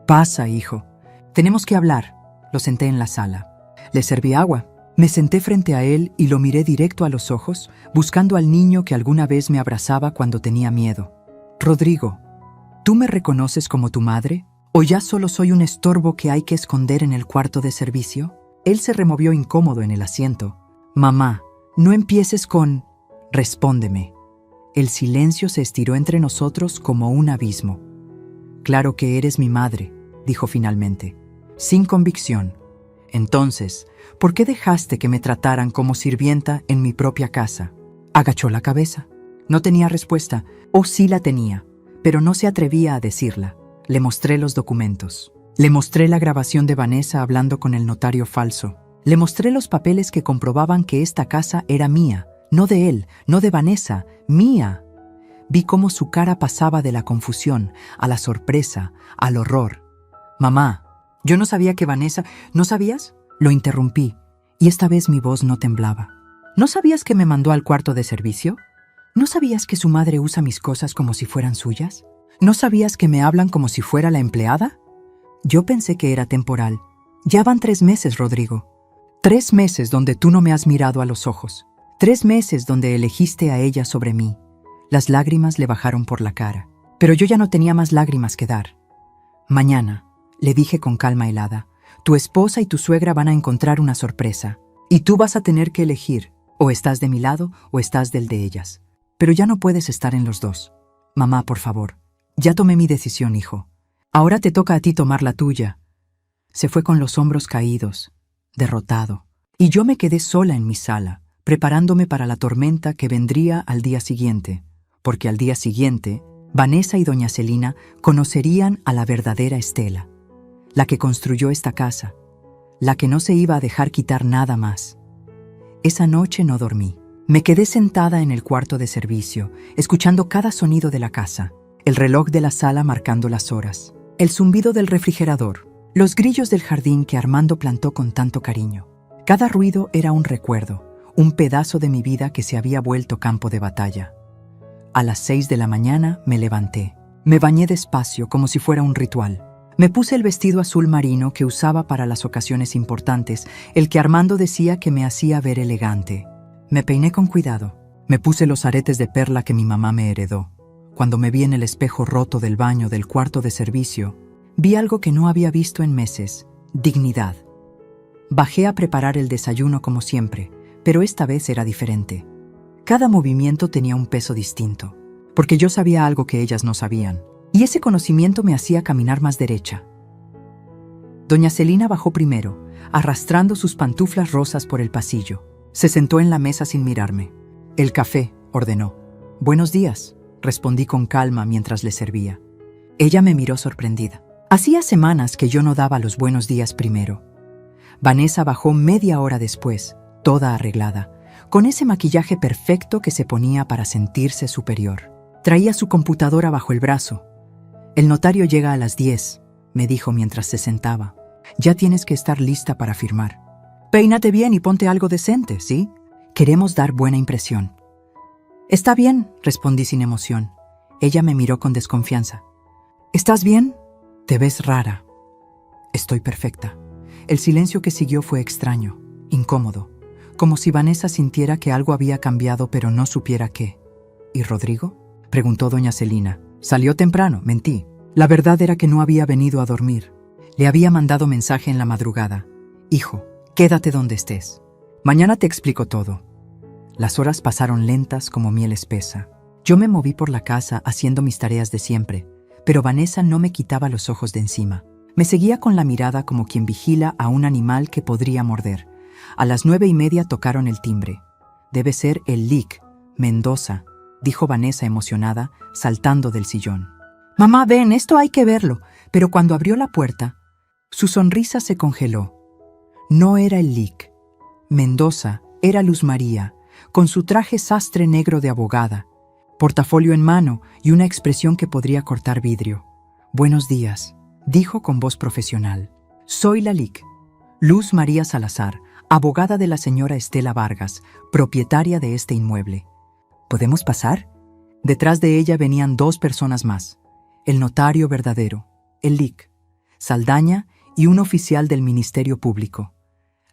Pasa, hijo. Tenemos que hablar. Lo senté en la sala. Le serví agua. Me senté frente a él y lo miré directo a los ojos, buscando al niño que alguna vez me abrazaba cuando tenía miedo. Rodrigo, ¿tú me reconoces como tu madre? ¿O ya solo soy un estorbo que hay que esconder en el cuarto de servicio? Él se removió incómodo en el asiento. Mamá, no empieces con... Respóndeme. El silencio se estiró entre nosotros como un abismo. Claro que eres mi madre, dijo finalmente, sin convicción. Entonces, ¿por qué dejaste que me trataran como sirvienta en mi propia casa? Agachó la cabeza. No tenía respuesta, o sí la tenía, pero no se atrevía a decirla. Le mostré los documentos. Le mostré la grabación de Vanessa hablando con el notario falso. Le mostré los papeles que comprobaban que esta casa era mía, no de él, no de Vanessa, mía. Vi cómo su cara pasaba de la confusión a la sorpresa, al horror. Mamá, yo no sabía que Vanessa... ¿No sabías? Lo interrumpí, y esta vez mi voz no temblaba. ¿No sabías que me mandó al cuarto de servicio? ¿No sabías que su madre usa mis cosas como si fueran suyas? ¿No sabías que me hablan como si fuera la empleada? Yo pensé que era temporal. Ya van 3 meses, Rodrigo. 3 meses donde tú no me has mirado a los ojos. 3 meses donde elegiste a ella sobre mí. Las lágrimas le bajaron por la cara. Pero yo ya no tenía más lágrimas que dar. Mañana, le dije con calma helada, tu esposa y tu suegra van a encontrar una sorpresa. Y tú vas a tener que elegir. O estás de mi lado o estás del de ellas. Pero ya no puedes estar en los dos. Mamá, por favor. Ya tomé mi decisión, hijo. Ahora te toca a ti tomar la tuya. Se fue con los hombros caídos, derrotado. Y yo me quedé sola en mi sala, preparándome para la tormenta que vendría al día siguiente. Porque al día siguiente, Vanessa y doña Celina conocerían a la verdadera Estela. La que construyó esta casa. La que no se iba a dejar quitar nada más. Esa noche no dormí. Me quedé sentada en el cuarto de servicio, escuchando cada sonido de la casa. El reloj de la sala marcando las horas, el zumbido del refrigerador, los grillos del jardín que Armando plantó con tanto cariño. Cada ruido era un recuerdo, un pedazo de mi vida que se había vuelto campo de batalla. A las 6 de la mañana me levanté. Me bañé despacio como si fuera un ritual. Me puse el vestido azul marino que usaba para las ocasiones importantes, el que Armando decía que me hacía ver elegante. Me peiné con cuidado. Me puse los aretes de perla que mi mamá me heredó. Cuando me vi en el espejo roto del baño del cuarto de servicio, vi algo que no había visto en meses: dignidad. Bajé a preparar el desayuno como siempre, pero esta vez era diferente. Cada movimiento tenía un peso distinto, porque yo sabía algo que ellas no sabían, y ese conocimiento me hacía caminar más derecha. Doña Celina bajó primero, arrastrando sus pantuflas rosas por el pasillo. Se sentó en la mesa sin mirarme. El café, ordenó. Buenos días, respondí con calma mientras le servía. Ella me miró sorprendida. Hacía semanas que yo no daba los buenos días primero. Vanessa bajó media hora después, toda arreglada, con ese maquillaje perfecto que se ponía para sentirse superior. Traía su computadora bajo el brazo. «El notario llega a las 10», me dijo mientras se sentaba. «Ya tienes que estar lista para firmar. Peínate bien y ponte algo decente, ¿sí? Queremos dar buena impresión». «Está bien», respondí sin emoción. Ella me miró con desconfianza. «¿Estás bien? Te ves rara». «Estoy perfecta». El silencio que siguió fue extraño, incómodo, como si Vanessa sintiera que algo había cambiado pero no supiera qué. «¿Y Rodrigo?», preguntó doña Celina. «Salió temprano», mentí. La verdad era que no había venido a dormir. Le había mandado mensaje en la madrugada. «Hijo, quédate donde estés. Mañana te explico todo». Las horas pasaron lentas como miel espesa. Yo me moví por la casa haciendo mis tareas de siempre, pero Vanessa no me quitaba los ojos de encima. Me seguía con la mirada como quien vigila a un animal que podría morder. A las 9:30 tocaron el timbre. «Debe ser el LIC, Mendoza», dijo Vanessa emocionada, saltando del sillón. «Mamá, ven, esto hay que verlo». Pero cuando abrió la puerta, su sonrisa se congeló. No era el LIC. Mendoza era Luz María, con su traje sastre negro de abogada, portafolio en mano y una expresión que podría cortar vidrio. «Buenos días», dijo con voz profesional. «Soy la LIC, Luz María Salazar, abogada de la señora Estela Vargas, propietaria de este inmueble. ¿Podemos pasar?». Detrás de ella venían 2 personas más: el notario verdadero, el LIC, Saldaña y un oficial del Ministerio Público.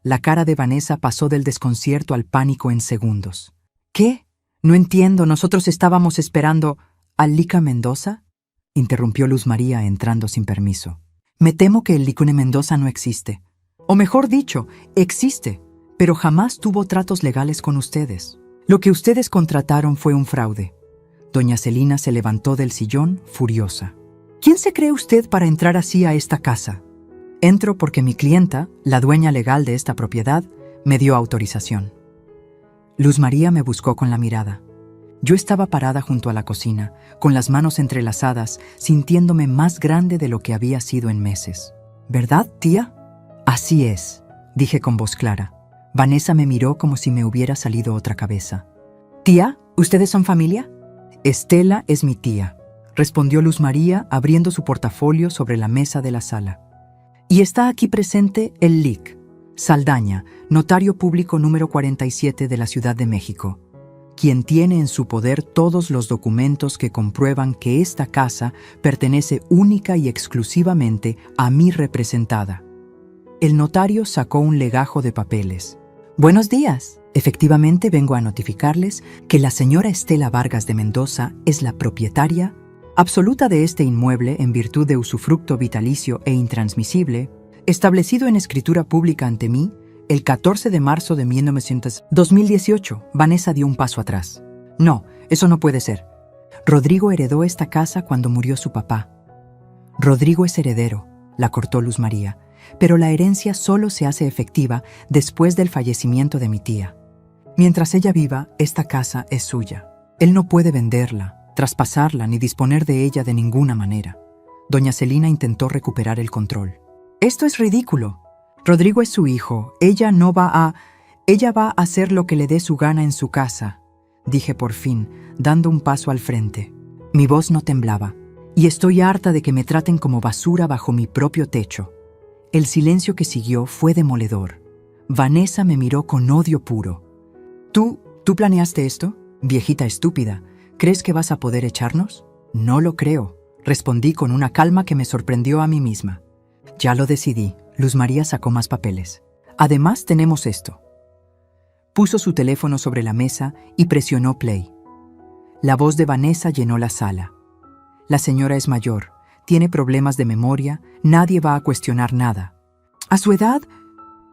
La cara de Vanessa pasó del desconcierto al pánico en segundos. «¿Qué? No entiendo, nosotros estábamos esperando al LIC Mendoza», interrumpió Luz María entrando sin permiso. «Me temo que el LIC Mendoza no existe. O mejor dicho, existe, pero jamás tuvo tratos legales con ustedes. Lo que ustedes contrataron fue un fraude». Doña Celina se levantó del sillón, furiosa. «¿Quién se cree usted para entrar así a esta casa?». «Entro porque mi clienta, la dueña legal de esta propiedad, me dio autorización». Luz María me buscó con la mirada. Yo estaba parada junto a la cocina, con las manos entrelazadas, sintiéndome más grande de lo que había sido en meses. «¿Verdad, tía?». «Así es», dije con voz clara. Vanessa me miró como si me hubiera salido otra cabeza. «Tía, ¿ustedes son familia?». «Estela es mi tía», respondió Luz María abriendo su portafolio sobre la mesa de la sala. «Y está aquí presente el LIC, Saldaña, notario público número 47 de la Ciudad de México, quien tiene en su poder todos los documentos que comprueban que esta casa pertenece única y exclusivamente a mi representada». El notario sacó un legajo de papeles. «Buenos días. Efectivamente vengo a notificarles que la señora Estela Vargas de Mendoza es la propietaria absoluta de este inmueble en virtud de usufructo vitalicio e intransmisible, establecido en escritura pública ante mí el 14 de marzo de 2018. Vanessa dio un paso atrás. «No, eso no puede ser. Rodrigo heredó esta casa cuando murió su papá». «Rodrigo es heredero», la cortó Luz María, «pero la herencia solo se hace efectiva después del fallecimiento de mi tía. Mientras ella viva, esta casa es suya. Él no puede venderla, traspasarla ni disponer de ella de ninguna manera». Doña Celina intentó recuperar el control. «Esto es ridículo. Rodrigo es su hijo. Ella va a hacer lo que le dé su gana en su casa», dije por fin, dando un paso al frente. Mi voz no temblaba, y estoy harta de que me traten como basura bajo mi propio techo. El silencio que siguió fue demoledor. Vanessa me miró con odio puro. ¿Tú planeaste esto? Viejita estúpida. ¿Crees que vas a poder echarnos?». «No lo creo», respondí con una calma que me sorprendió a mí misma. «Ya lo decidí». Luz María sacó más papeles. «Además tenemos esto». Puso su teléfono sobre la mesa y presionó play. La voz de Vanessa llenó la sala. «La señora es mayor, tiene problemas de memoria, nadie va a cuestionar nada. A su edad,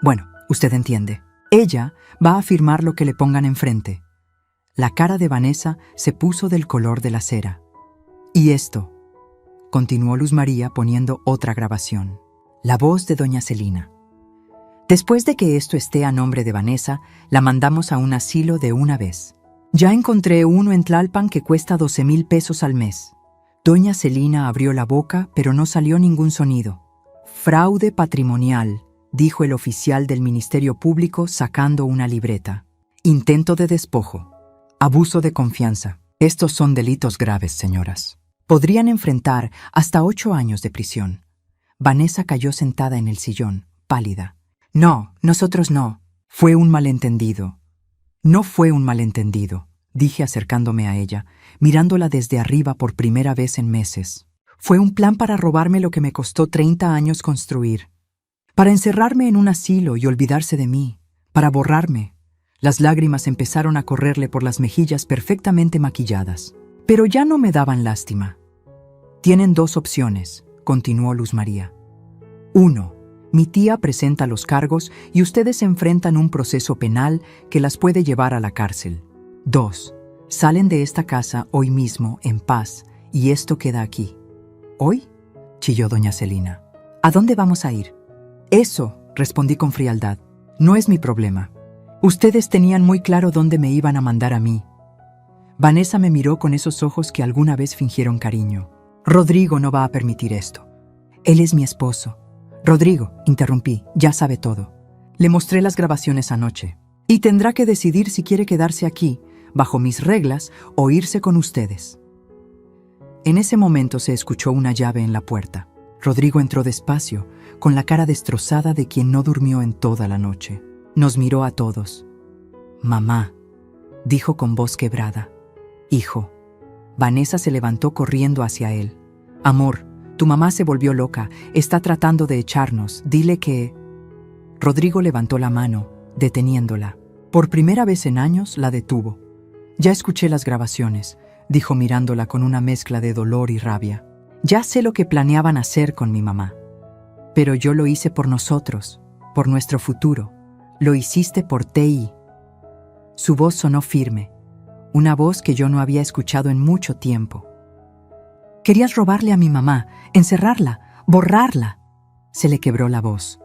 bueno, usted entiende. Ella va a firmar lo que le pongan enfrente». La cara de Vanessa se puso del color de la cera. «Y esto», continuó Luz María poniendo otra grabación. La voz de doña Celina. «Después de que esto esté a nombre de Vanessa, la mandamos a un asilo de una vez. Ya encontré uno en Tlalpan que cuesta 12,000 pesos al mes». Doña Celina abrió la boca, pero no salió ningún sonido. «Fraude patrimonial», dijo el oficial del Ministerio Público sacando una libreta. Intento de despojo. Abuso de confianza. Estos son delitos graves, señoras. Podrían enfrentar hasta 8 años de prisión. Vanessa cayó sentada en el sillón, pálida. No, nosotros no. Fue un malentendido. No fue un malentendido, dije acercándome a ella, mirándola desde arriba por primera vez en meses. Fue un plan para robarme lo que me costó 30 años construir. Para encerrarme en un asilo y olvidarse de mí. Para borrarme. Las lágrimas empezaron a correrle por las mejillas perfectamente maquilladas. Pero ya no me daban lástima. Tienen 2 opciones, continuó Luz María. 1. Mi tía presenta los cargos y ustedes enfrentan un proceso penal que las puede llevar a la cárcel. 2. Salen de esta casa hoy mismo en paz y esto queda aquí. ¿Hoy?, chilló doña Celina. ¿A dónde vamos a ir? Eso, respondí con frialdad, no es mi problema. Ustedes tenían muy claro dónde me iban a mandar a mí. Vanessa me miró con esos ojos que alguna vez fingieron cariño. Rodrigo no va a permitir esto. Él es mi esposo. Rodrigo, interrumpí, ya sabe todo. Le mostré las grabaciones anoche. Y tendrá que decidir si quiere quedarse aquí, bajo mis reglas, o irse con ustedes. En ese momento se escuchó una llave en la puerta. Rodrigo entró despacio, con la cara destrozada de quien no durmió en toda la noche. Nos miró a todos. Mamá, dijo con voz quebrada. Hijo. Vanessa se levantó corriendo hacia él. Amor, tu mamá se volvió loca, está tratando de echarnos, dile que... Rodrigo levantó la mano, deteniéndola. Por primera vez en años la detuvo. Ya escuché las grabaciones, dijo mirándola con una mezcla de dolor y rabia. Ya sé lo que planeaban hacer con mi mamá. Pero yo lo hice por nosotros, por nuestro futuro. Lo hiciste por T.I. Su voz sonó firme, una voz que yo no había escuchado en mucho tiempo. Querías robarle a mi mamá, encerrarla, borrarla. Se le quebró la voz.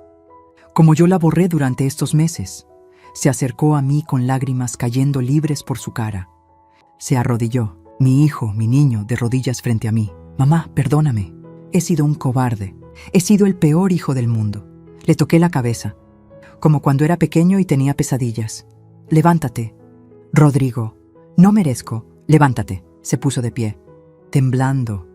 Como yo la borré durante estos meses. Se acercó a mí con lágrimas cayendo libres por su cara. Se arrodilló, mi hijo, mi niño, de rodillas frente a mí. Mamá, perdóname. He sido un cobarde. He sido el peor hijo del mundo. Le toqué la cabeza, como cuando era pequeño y tenía pesadillas. Levántate. Rodrigo, no merezco. Levántate. Se puso de pie, temblando.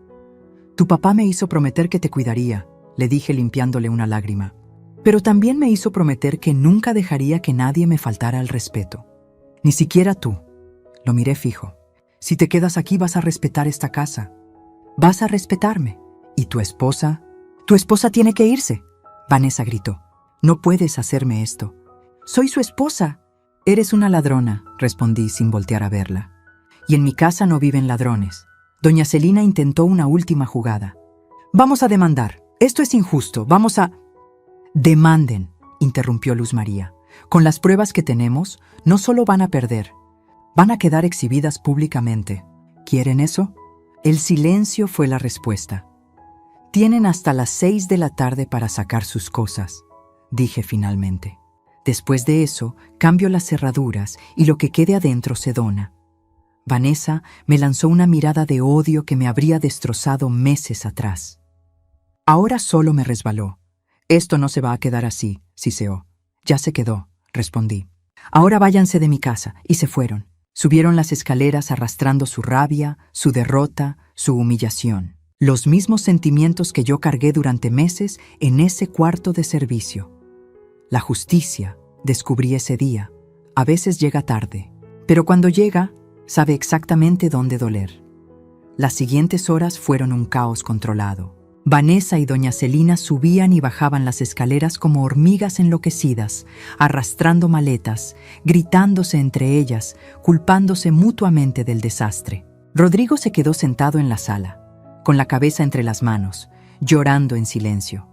Tu papá me hizo prometer que te cuidaría, le dije limpiándole una lágrima. Pero también me hizo prometer que nunca dejaría que nadie me faltara al respeto. Ni siquiera tú. Lo miré fijo. Si te quedas aquí vas a respetar esta casa. Vas a respetarme. ¿Y tu esposa? Tu esposa tiene que irse. Vanessa gritó. No puedes hacerme esto. Soy su esposa. Eres una ladrona, respondí sin voltear a verla. Y en mi casa no viven ladrones. Doña Celina intentó una última jugada. Vamos a demandar. Esto es injusto. Vamos a... Demanden, interrumpió Luz María. Con las pruebas que tenemos, no solo van a perder, van a quedar exhibidas públicamente. ¿Quieren eso? El silencio fue la respuesta. Tienen hasta las 6 de la tarde para sacar sus cosas, dije finalmente. Después de eso, cambio las cerraduras y lo que quede adentro se dona. Vanessa me lanzó una mirada de odio que me habría destrozado meses atrás. Ahora solo me resbaló. Esto no se va a quedar así, siseó. Ya se quedó, respondí. Ahora váyanse de mi casa, y se fueron. Subieron las escaleras arrastrando su rabia, su derrota, su humillación. Los mismos sentimientos que yo cargué durante meses en ese cuarto de servicio. La justicia, descubrí ese día, a veces llega tarde, pero cuando llega, sabe exactamente dónde doler. Las siguientes horas fueron un caos controlado. Vanessa y doña Celina subían y bajaban las escaleras como hormigas enloquecidas, arrastrando maletas, gritándose entre ellas, culpándose mutuamente del desastre. Rodrigo se quedó sentado en la sala, con la cabeza entre las manos, llorando en silencio.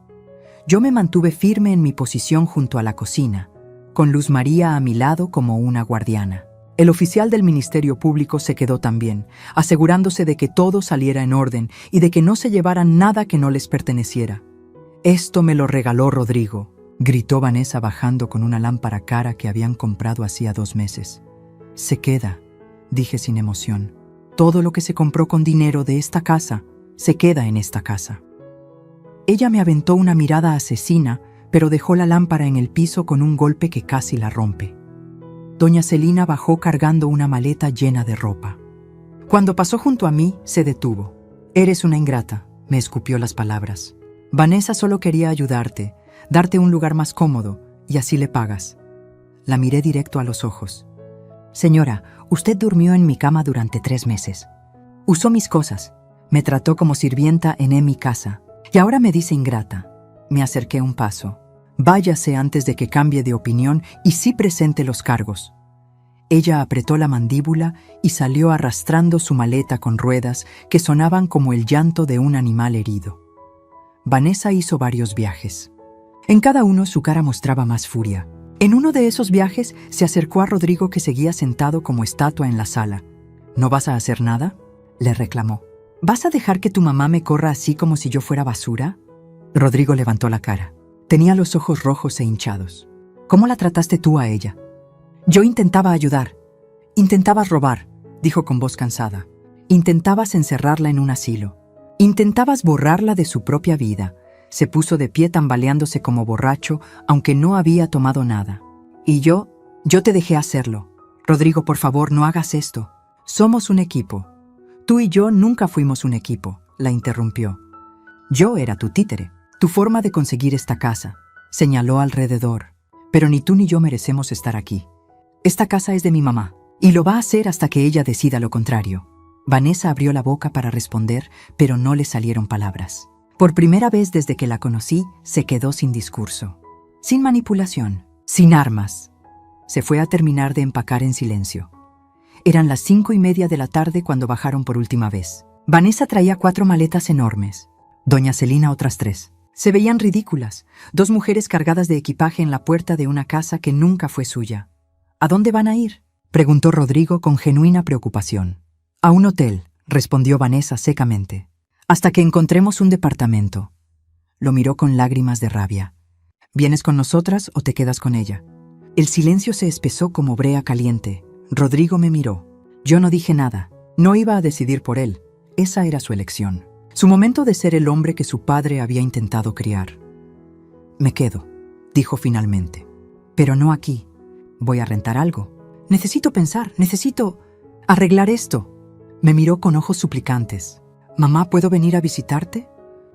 Yo me mantuve firme en mi posición junto a la cocina, con Luz María a mi lado como una guardiana. El oficial del Ministerio Público se quedó también, asegurándose de que todo saliera en orden y de que no se llevaran nada que no les perteneciera. «Esto me lo regaló Rodrigo», gritó Vanessa bajando con una lámpara cara que habían comprado hacía 2 meses. «Se queda», dije sin emoción. «Todo lo que se compró con dinero de esta casa se queda en esta casa». Ella me aventó una mirada asesina, pero dejó la lámpara en el piso con un golpe que casi la rompe. Doña Celina bajó cargando una maleta llena de ropa. Cuando pasó junto a mí, se detuvo. «Eres una ingrata», me escupió las palabras. «Vanessa solo quería ayudarte, darte un lugar más cómodo, y así le pagas». La miré directo a los ojos. «Señora, usted durmió en mi cama durante 3 meses. Usó mis cosas, me trató como sirvienta en mi casa, y ahora me dice ingrata». Me acerqué un paso. «Váyase antes de que cambie de opinión y sí presente los cargos». Ella apretó la mandíbula y salió arrastrando su maleta con ruedas que sonaban como el llanto de un animal herido. Vanessa hizo varios viajes. En cada uno su cara mostraba más furia. En uno de esos viajes se acercó a Rodrigo, que seguía sentado como estatua en la sala. «¿No vas a hacer nada?», le reclamó. «¿Vas a dejar que tu mamá me corra así como si yo fuera basura?». Rodrigo levantó la cara. Tenía los ojos rojos e hinchados. «¿Cómo la trataste tú a ella?». «Yo intentaba ayudar». «Intentabas robar», dijo con voz cansada. «Intentabas encerrarla en un asilo. Intentabas borrarla de su propia vida». Se puso de pie tambaleándose como borracho, aunque no había tomado nada. «Y yo te dejé hacerlo». «Rodrigo, por favor, no hagas esto. Somos un equipo». «Tú y yo nunca fuimos un equipo», la interrumpió. «Yo era tu títere, tu forma de conseguir esta casa». Señaló alrededor. «Pero ni tú ni yo merecemos estar aquí. Esta casa es de mi mamá, y lo va a hacer hasta que ella decida lo contrario». Vanessa abrió la boca para responder, pero no le salieron palabras. Por primera vez desde que la conocí, se quedó sin discurso, sin manipulación, sin armas. Se fue a terminar de empacar en silencio. Eran las 5:30 de la tarde cuando bajaron por última vez. Vanessa traía 4 maletas enormes. Doña Celina otras 3. Se veían ridículas, 2 mujeres cargadas de equipaje en la puerta de una casa que nunca fue suya. «¿A dónde van a ir?», preguntó Rodrigo con genuina preocupación. «A un hotel», respondió Vanessa secamente. «Hasta que encontremos un departamento». Lo miró con lágrimas de rabia. «¿Vienes con nosotras o te quedas con ella?». El silencio se espesó como brea caliente. Rodrigo me miró. Yo no dije nada. No iba a decidir por él. Esa era su elección. Su momento de ser el hombre que su padre había intentado criar. «Me quedo», dijo finalmente. «Pero no aquí. Voy a rentar algo. Necesito pensar, necesito arreglar esto». Me miró con ojos suplicantes. «Mamá, ¿puedo venir a visitarte?».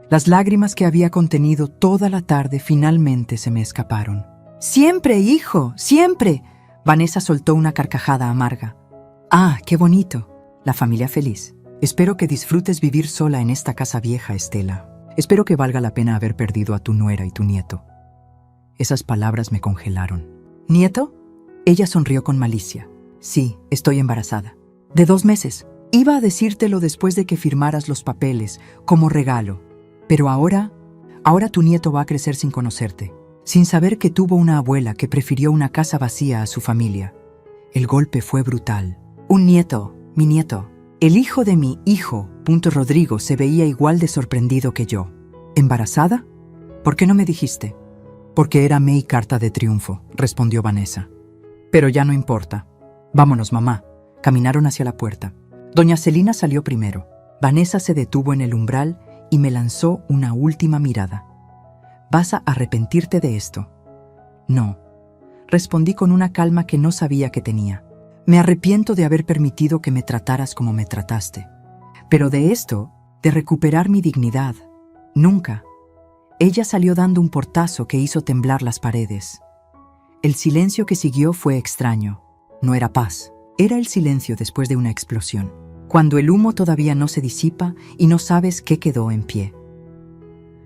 Las lágrimas que había contenido toda la tarde finalmente se me escaparon. «Siempre, hijo, siempre». Vanessa soltó una carcajada amarga. «Ah, qué bonito. La familia feliz. Espero que disfrutes vivir sola en esta casa vieja, Estela. Espero que valga la pena haber perdido a tu nuera y tu nieto». Esas palabras me congelaron. «¿Nieto?». Ella sonrió con malicia. «Sí, estoy embarazada. De 2 meses. Iba a decírtelo después de que firmaras los papeles, como regalo. Pero ahora tu nieto va a crecer sin conocerte, sin saber que tuvo una abuela que prefirió una casa vacía a su familia». El golpe fue brutal. «Un nieto, mi nieto. El hijo de mi hijo». Rodrigo se veía igual de sorprendido que yo. «¿Embarazada? ¿Por qué no me dijiste?». «Porque era mi carta de triunfo», respondió Vanessa. «Pero ya no importa. Vámonos, mamá». Caminaron hacia la puerta. Doña Celina salió primero. Vanessa se detuvo en el umbral y me lanzó una última mirada. «¿Vas a arrepentirte de esto?». «No», respondí con una calma que no sabía que tenía. «Me arrepiento de haber permitido que me trataras como me trataste. Pero de esto, de recuperar mi dignidad, nunca». Ella salió dando un portazo que hizo temblar las paredes. El silencio que siguió fue extraño. No era paz, era el silencio después de una explosión, cuando el humo todavía no se disipa y no sabes qué quedó en pie.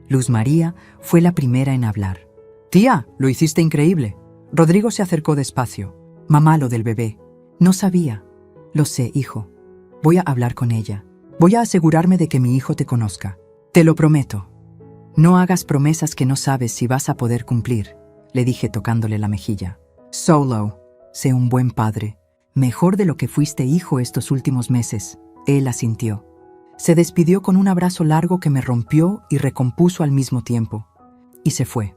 Luz María fue la primera en hablar. «Tía, lo hiciste increíble». Rodrigo se acercó despacio. «Mamá, lo del bebé». «No sabía». «Lo sé, hijo. Voy a hablar con ella. Voy a asegurarme de que mi hijo te conozca. Te lo prometo». «No hagas promesas que no sabes si vas a poder cumplir», le dije tocándole la mejilla. «Solo, sé un buen padre. Mejor de lo que fuiste hijo estos últimos meses». Él asintió. Se despidió con un abrazo largo que me rompió y recompuso al mismo tiempo. Y se fue.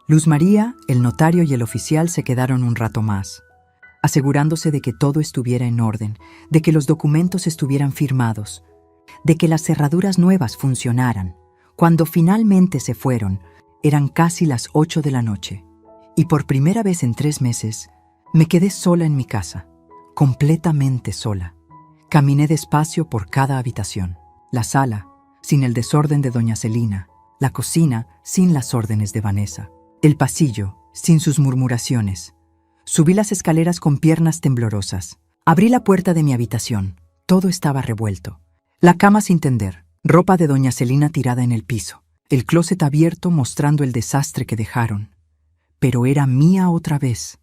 Luz María, el notario y el oficial se quedaron un rato más, asegurándose de que todo estuviera en orden, de que los documentos estuvieran firmados, de que las cerraduras nuevas funcionaran. Cuando finalmente se fueron, Eran casi las 8 de la noche, y por primera vez en 3 meses me quedé sola en mi casa, completamente sola. Caminé despacio por cada habitación. La sala, sin el desorden de doña Celina. La cocina, sin las órdenes de Vanessa. El pasillo, sin sus murmuraciones. Subí las escaleras con piernas temblorosas. Abrí la puerta de mi habitación. Todo estaba revuelto. La cama sin tender, ropa de doña Celina tirada en el piso, el closet abierto mostrando el desastre que dejaron. Pero era mía otra vez.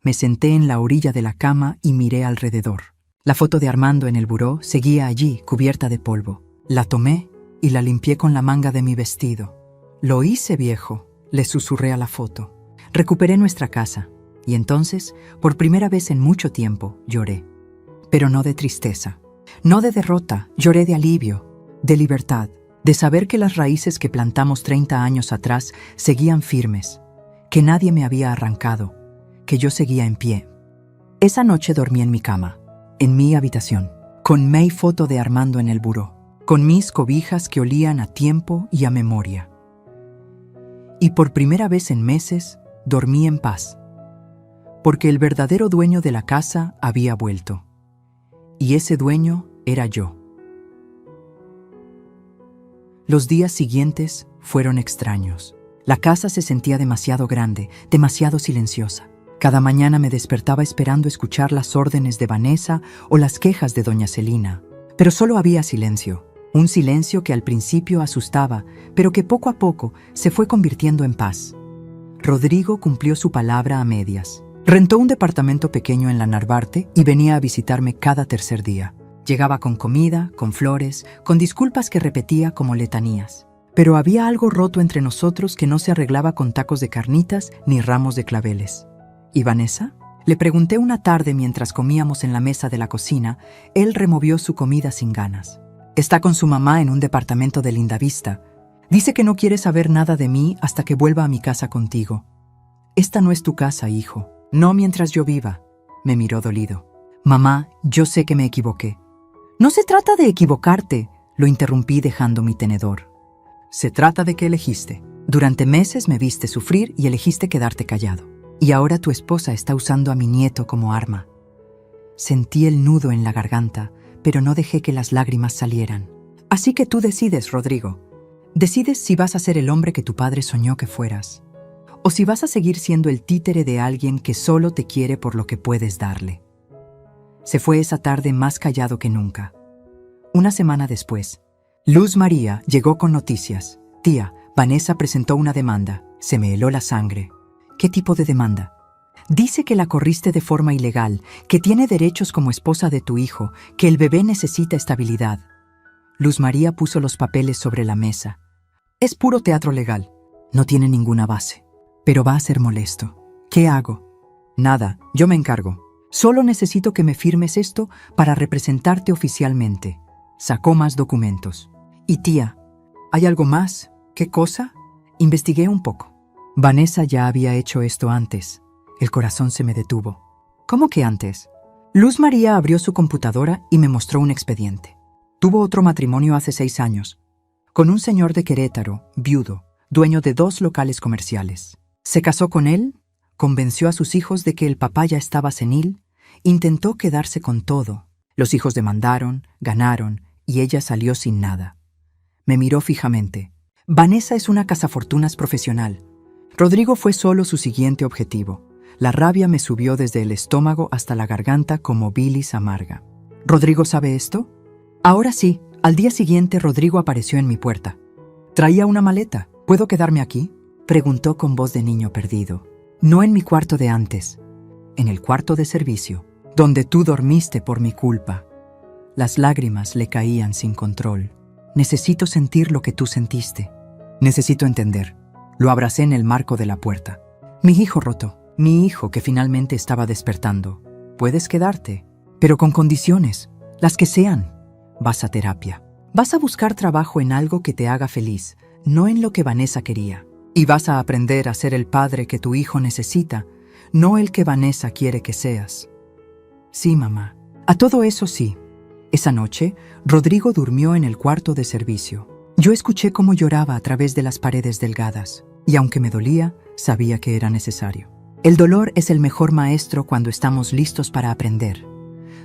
Me senté en la orilla de la cama y miré alrededor. La foto de Armando en el buró seguía allí, cubierta de polvo. La tomé y la limpié con la manga de mi vestido. «Lo hice, viejo», le susurré a la foto. Recuperé nuestra casa, y entonces, por primera vez en mucho tiempo, lloré. Pero no de tristeza, no de derrota, lloré de alivio, de libertad, de saber que las raíces que plantamos 30 años atrás seguían firmes, que nadie me había arrancado, que yo seguía en pie. Esa noche dormí en mi cama, en mi habitación, con mi foto de Armando en el buró, con mis cobijas que olían a tiempo y a memoria. Y por primera vez en meses, dormí en paz, porque el verdadero dueño de la casa había vuelto, y ese dueño era yo. Los días siguientes fueron extraños. La casa se sentía demasiado grande, demasiado silenciosa. Cada mañana me despertaba esperando escuchar las órdenes de Vanessa o las quejas de doña Celina. Pero solo había silencio. Un silencio que al principio asustaba, pero que poco a poco se fue convirtiendo en paz. Rodrigo cumplió su palabra a medias. Rentó un departamento pequeño en la Narvarte y venía a visitarme cada tercer día. Llegaba con comida, con flores, con disculpas que repetía como letanías. Pero había algo roto entre nosotros que no se arreglaba con tacos de carnitas ni ramos de claveles. ¿Y Vanessa? Le pregunté una tarde mientras comíamos en la mesa de la cocina. Él removió su comida sin ganas. Está con su mamá en un departamento de Lindavista. Dice que no quiere saber nada de mí hasta que vuelva a mi casa contigo. Esta no es tu casa, hijo. No mientras yo viva. Me miró dolido. Mamá, yo sé que me equivoqué. No se trata de equivocarte, lo interrumpí dejando mi tenedor. Se trata de que elegiste. Durante meses me viste sufrir y elegiste quedarte callado. Y ahora tu esposa está usando a mi nieto como arma. Sentí el nudo en la garganta, pero no dejé que las lágrimas salieran. Así que tú decides, Rodrigo. Decides si vas a ser el hombre que tu padre soñó que fueras, o si vas a seguir siendo el títere de alguien que solo te quiere por lo que puedes darle. Se fue esa tarde más callado que nunca. Una semana después, Luz María llegó con noticias. Tía, Vanessa presentó una demanda. Se me heló la sangre. ¿Qué tipo de demanda? Dice que la corriste de forma ilegal, que tiene derechos como esposa de tu hijo, que el bebé necesita estabilidad. Luz María puso los papeles sobre la mesa. Es puro teatro legal. No tiene ninguna base. Pero va a ser molesto. ¿Qué hago? Nada, yo me encargo. Solo necesito que me firmes esto para representarte oficialmente. Sacó más documentos. Y tía, ¿hay algo más? ¿Qué cosa? Investigué un poco. Vanessa ya había hecho esto antes. El corazón se me detuvo. ¿Cómo que antes? Luz María abrió su computadora y me mostró un expediente. Tuvo otro matrimonio hace 6 años, con un señor de Querétaro, viudo, dueño de 2 locales comerciales. Se casó con él, convenció a sus hijos de que el papá ya estaba senil, intentó quedarse con todo. Los hijos demandaron, ganaron, y ella salió sin nada. Me miró fijamente. Vanessa es una cazafortunas profesional. Rodrigo fue solo su siguiente objetivo. La rabia me subió desde el estómago hasta la garganta como bilis amarga. ¿Rodrigo sabe esto? Ahora sí, al día siguiente Rodrigo apareció en mi puerta. Traía una maleta. ¿Puedo quedarme aquí?, preguntó con voz de niño perdido. No en mi cuarto de antes, en el cuarto de servicio, donde tú dormiste por mi culpa. Las lágrimas le caían sin control. Necesito sentir lo que tú sentiste. Necesito entender. Lo abracé en el marco de la puerta. Mi hijo roto, mi hijo que finalmente estaba despertando. Puedes quedarte, pero con condiciones, las que sean. Vas a terapia. Vas a buscar trabajo en algo que te haga feliz, no en lo que Vanessa quería. Y vas a aprender a ser el padre que tu hijo necesita, no el que Vanessa quiere que seas. Sí, mamá. A todo eso sí. Esa noche, Rodrigo durmió en el cuarto de servicio. Yo escuché cómo lloraba a través de las paredes delgadas. Y aunque me dolía, sabía que era necesario. El dolor es el mejor maestro cuando estamos listos para aprender.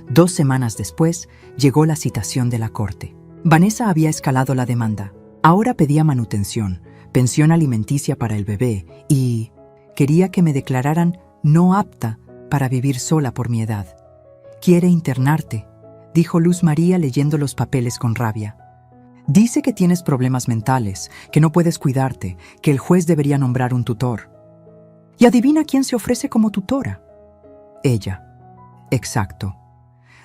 2 semanas después, llegó la citación de la corte. Vanessa había escalado la demanda. Ahora pedía manutención, pensión alimenticia para el bebé y quería que me declararan no apta para vivir sola por mi edad. «Quiere internarte», dijo Luz María leyendo los papeles con rabia. «Dice que tienes problemas mentales, que no puedes cuidarte, que el juez debería nombrar un tutor». ¿Y adivina quién se ofrece como tutora? Ella. Exacto.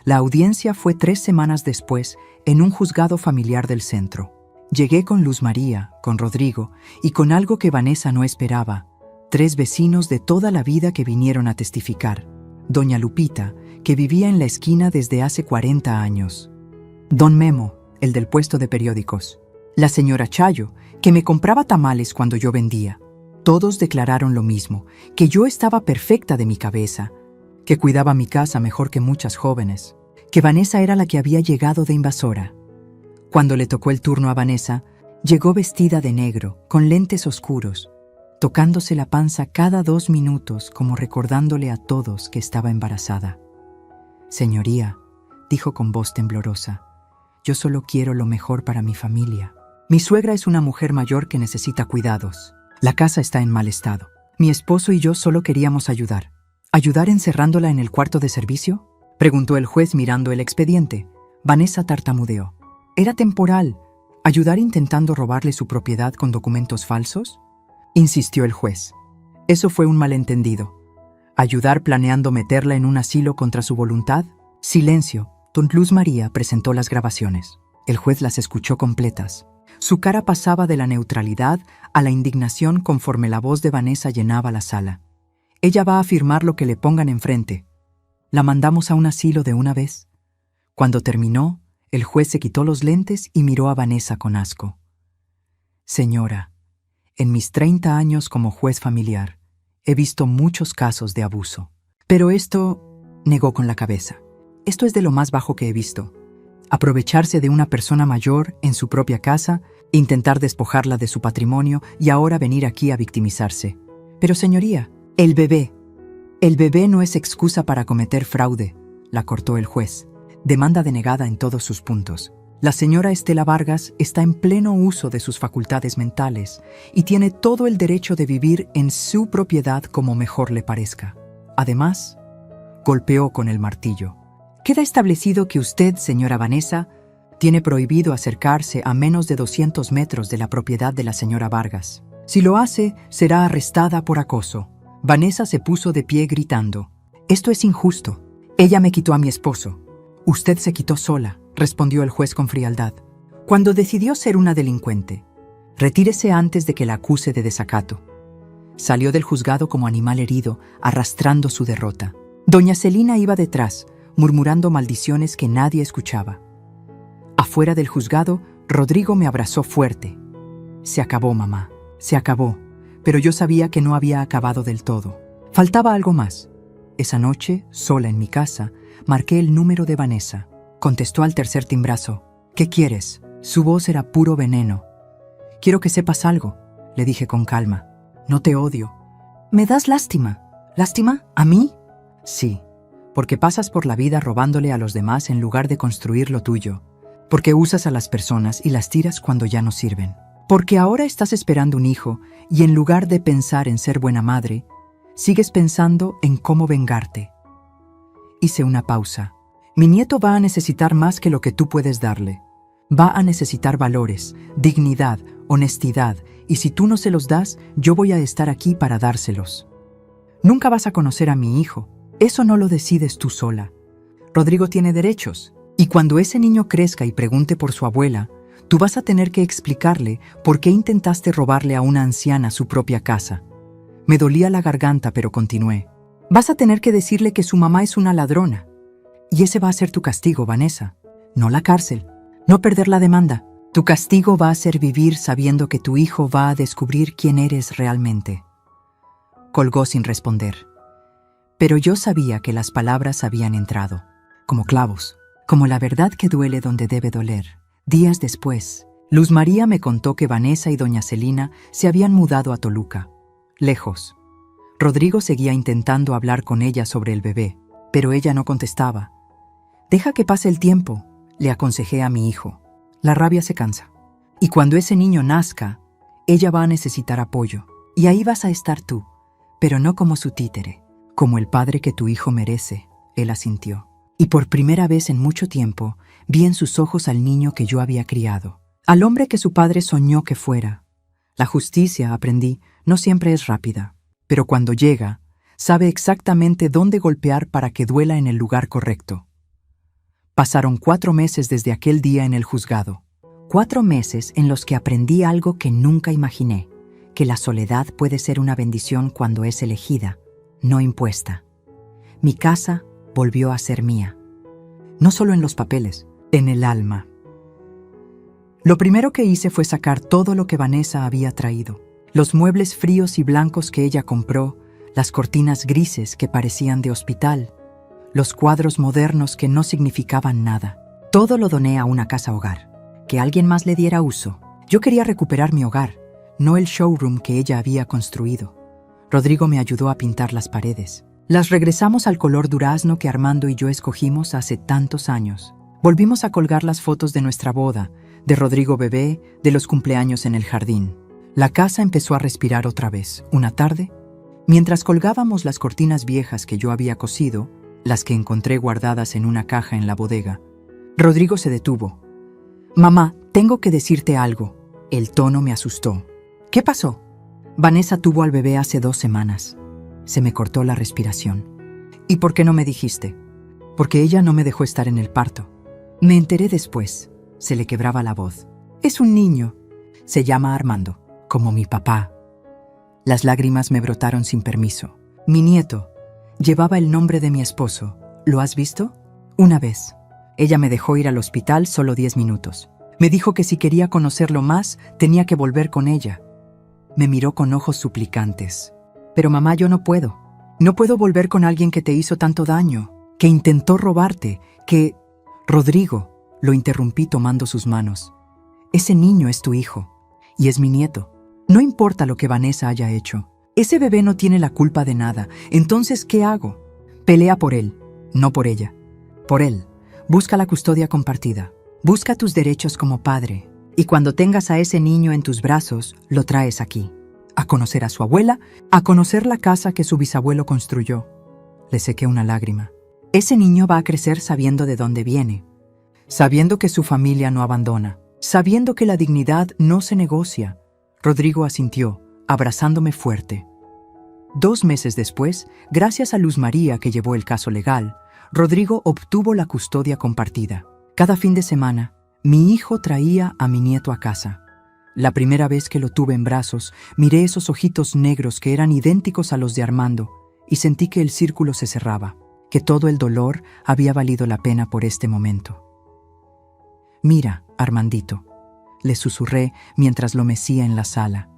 La audiencia fue 3 semanas después en un juzgado familiar del centro. Llegué con Luz María, con Rodrigo y con algo que Vanessa no esperaba. 3 vecinos de toda la vida que vinieron a testificar. Doña Lupita, que vivía en la esquina desde hace 40 años. Don Memo, el del puesto de periódicos. La señora Chayo, que me compraba tamales cuando yo vendía. Todos declararon lo mismo, que yo estaba perfecta de mi cabeza, que cuidaba mi casa mejor que muchas jóvenes, que Vanessa era la que había llegado de invasora. Cuando le tocó el turno a Vanessa, llegó vestida de negro, con lentes oscuros, tocándose la panza cada 2 minutos como recordándole a todos que estaba embarazada. «Señoría», dijo con voz temblorosa, «yo solo quiero lo mejor para mi familia. Mi suegra es una mujer mayor que necesita cuidados. La casa está en mal estado. Mi esposo y yo solo queríamos ayudar». «¿Ayudar encerrándola en el cuarto de servicio?», preguntó el juez mirando el expediente. Vanessa tartamudeó. «Era temporal. ¿Ayudar intentando robarle su propiedad con documentos falsos?», insistió el juez. «Eso fue un malentendido. ¿Ayudar planeando meterla en un asilo contra su voluntad?». Silencio. Don Luz María presentó las grabaciones. El juez las escuchó completas. Su cara pasaba de la neutralidad a la indignación conforme la voz de Vanessa llenaba la sala. «Ella va a firmar lo que le pongan enfrente. La mandamos a un asilo de una vez». Cuando terminó, el juez se quitó los lentes y miró a Vanessa con asco. «Señora, en mis 30 años como juez familiar, he visto muchos casos de abuso. Pero esto», negó con la cabeza, «esto es de lo más bajo que he visto. Aprovecharse de una persona mayor en su propia casa, intentar despojarla de su patrimonio y ahora venir aquí a victimizarse. Pero señoría, el bebé no es excusa para cometer fraude», la cortó el juez. «Demanda denegada en todos sus puntos. La señora Estela Vargas está en pleno uso de sus facultades mentales y tiene todo el derecho de vivir en su propiedad como mejor le parezca. Además», golpeó con el martillo, «queda establecido que usted, señora Vanessa, tiene prohibido acercarse a menos de 200 metros de la propiedad de la señora Vargas. Si lo hace, será arrestada por acoso». Vanessa se puso de pie gritando: «Esto es injusto. Ella me quitó a mi esposo». «Usted se quitó sola», respondió el juez con frialdad, «cuando decidió ser una delincuente. Retírese antes de que la acuse de desacato». Salió del juzgado como animal herido, arrastrando su derrota. Doña Celina iba detrás, murmurando maldiciones que nadie escuchaba. Afuera del juzgado, Rodrigo me abrazó fuerte. «Se acabó, mamá, se acabó». Pero yo sabía que no había acabado del todo. Faltaba algo más. Esa noche, sola en mi casa, marqué el número de Vanessa. Contestó al tercer timbrazo. «¿Qué quieres?». Su voz era puro veneno. «Quiero que sepas algo», le dije con calma. «No te odio». «¿Me das lástima?». «¿Lástima? ¿A mí?». «Sí, porque pasas por la vida robándole a los demás en lugar de construir lo tuyo. Porque usas a las personas y las tiras cuando ya no sirven. Porque ahora estás esperando un hijo y en lugar de pensar en ser buena madre, sigues pensando en cómo vengarte». Hice una pausa. «Mi nieto va a necesitar más que lo que tú puedes darle. Va a necesitar valores, dignidad, honestidad, y si tú no se los das, yo voy a estar aquí para dárselos. Nunca vas a conocer a mi hijo. Eso no lo decides tú sola. Rodrigo tiene derechos, y cuando ese niño crezca y pregunte por su abuela, tú vas a tener que explicarle por qué intentaste robarle a una anciana su propia casa». Me dolía la garganta, pero continué. «Vas a tener que decirle que su mamá es una ladrona. Y ese va a ser tu castigo, Vanessa. No la cárcel, no perder la demanda. Tu castigo va a ser vivir sabiendo que tu hijo va a descubrir quién eres realmente». Colgó sin responder. Pero yo sabía que las palabras habían entrado, como clavos, como la verdad que duele donde debe doler. Días después, Luz María me contó que Vanessa y doña Celina se habían mudado a Toluca, lejos. Rodrigo seguía intentando hablar con ella sobre el bebé, pero ella no contestaba. «Deja que pase el tiempo», le aconsejé a mi hijo. «La rabia se cansa. Y cuando ese niño nazca, ella va a necesitar apoyo. Y ahí vas a estar tú, pero no como su títere, como el padre que tu hijo merece», él asintió. Y por primera vez en mucho tiempo, vi en sus ojos al niño que yo había criado, al hombre que su padre soñó que fuera. La justicia, aprendí, no siempre es rápida, pero cuando llega, sabe exactamente dónde golpear para que duela en el lugar correcto. Pasaron 4 meses desde aquel día en el juzgado. 4 meses en los que aprendí algo que nunca imaginé, que la soledad puede ser una bendición cuando es elegida, no impuesta. Mi casa volvió a ser mía. No solo en los papeles, en el alma. Lo primero que hice fue sacar todo lo que Vanessa había traído. Los muebles fríos y blancos que ella compró, las cortinas grises que parecían de hospital, los cuadros modernos que no significaban nada. Todo lo doné a una casa hogar, que alguien más le diera uso. Yo quería recuperar mi hogar, no el showroom que ella había construido. Rodrigo me ayudó a pintar las paredes. Las regresamos al color durazno que Armando y yo escogimos hace tantos años. Volvimos a colgar las fotos de nuestra boda, de Rodrigo bebé, de los cumpleaños en el jardín. La casa empezó a respirar otra vez. Una tarde, mientras colgábamos las cortinas viejas que yo había cosido, las que encontré guardadas en una caja en la bodega, Rodrigo se detuvo. «Mamá, tengo que decirte algo». El tono me asustó. «¿Qué pasó?» «Vanessa tuvo al bebé hace 2 semanas». Se me cortó la respiración. «¿Y por qué no me dijiste?» «Porque ella no me dejó estar en el parto». Me enteré después. Se le quebraba la voz. «Es un niño. Se llama Armando, como mi papá». Las lágrimas me brotaron sin permiso. «Mi nieto. Llevaba el nombre de mi esposo. ¿Lo has visto?» «Una vez. Ella me dejó ir al hospital solo 10 minutos. Me dijo que si quería conocerlo más, tenía que volver con ella». Me miró con ojos suplicantes. «Pero mamá, yo no puedo. No puedo volver con alguien que te hizo tanto daño, que intentó robarte, que...» «Rodrigo», lo interrumpí tomando sus manos. «Ese niño es tu hijo, y es mi nieto. No importa lo que Vanessa haya hecho. Ese bebé no tiene la culpa de nada. Entonces, ¿qué hago? Pelea por él, no por ella. Por él. Busca la custodia compartida. Busca tus derechos como padre. Y cuando tengas a ese niño en tus brazos, lo traes aquí. A conocer a su abuela, a conocer la casa que su bisabuelo construyó». Le sequé una lágrima. «Ese niño va a crecer sabiendo de dónde viene, sabiendo que su familia no abandona, sabiendo que la dignidad no se negocia». Rodrigo asintió, abrazándome fuerte. 2 meses después, gracias a Luz María que llevó el caso legal, Rodrigo obtuvo la custodia compartida. Cada fin de semana, mi hijo traía a mi nieto a casa. La primera vez que lo tuve en brazos, miré esos ojitos negros que eran idénticos a los de Armando y sentí que el círculo se cerraba, que todo el dolor había valido la pena por este momento. «Mira, Armandito», le susurré mientras lo mecía en la sala.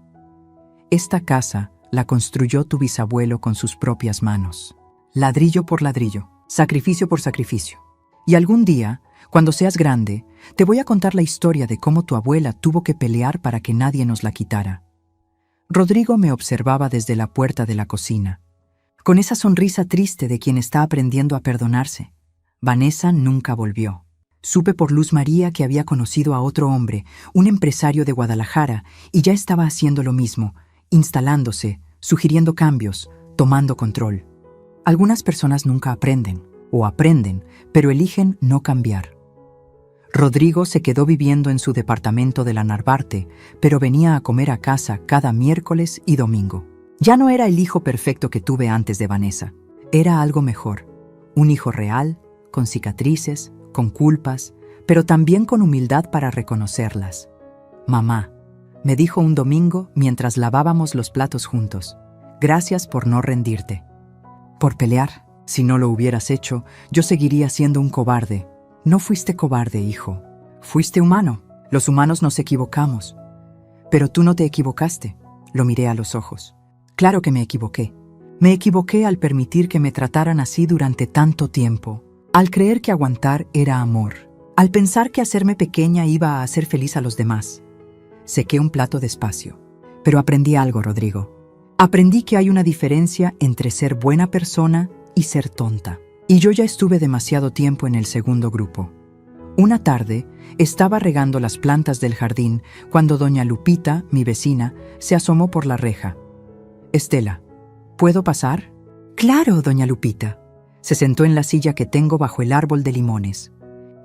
«Esta casa la construyó tu bisabuelo con sus propias manos, ladrillo por ladrillo, sacrificio por sacrificio. Y algún día, cuando seas grande, te voy a contar la historia de cómo tu abuela tuvo que pelear para que nadie nos la quitara». Rodrigo me observaba desde la puerta de la cocina, con esa sonrisa triste de quien está aprendiendo a perdonarse. Vanessa nunca volvió. Supe por Luz María que había conocido a otro hombre, un empresario de Guadalajara, y ya estaba haciendo lo mismo, instalándose, sugiriendo cambios, tomando control. Algunas personas nunca aprenden, o aprenden, pero eligen no cambiar. Rodrigo se quedó viviendo en su departamento de la Narvarte, pero venía a comer a casa cada miércoles y domingo. Ya no era el hijo perfecto que tuve antes de Vanessa. Era algo mejor. Un hijo real, con cicatrices, con culpas, pero también con humildad para reconocerlas. «Mamá», me dijo un domingo mientras lavábamos los platos juntos, «gracias por no rendirte. Por pelear. Si no lo hubieras hecho, yo seguiría siendo un cobarde». «No fuiste cobarde, hijo. Fuiste humano. Los humanos nos equivocamos». «Pero tú no te equivocaste». Lo miré a los ojos. «Claro que me equivoqué. Me equivoqué al permitir que me trataran así durante tanto tiempo, al creer que aguantar era amor, Al pensar que hacerme pequeña iba a hacer feliz a los demás, sequé un plato despacio. Pero aprendí algo, Rodrigo. Aprendí que hay una diferencia entre ser buena persona y ser tonta. Y yo ya estuve demasiado tiempo en el segundo grupo. Una tarde, estaba regando las plantas del jardín cuando doña Lupita, mi vecina, se asomó por la reja. «Estela, ¿puedo pasar?» «Claro, doña Lupita». Se sentó en la silla que tengo bajo el árbol de limones.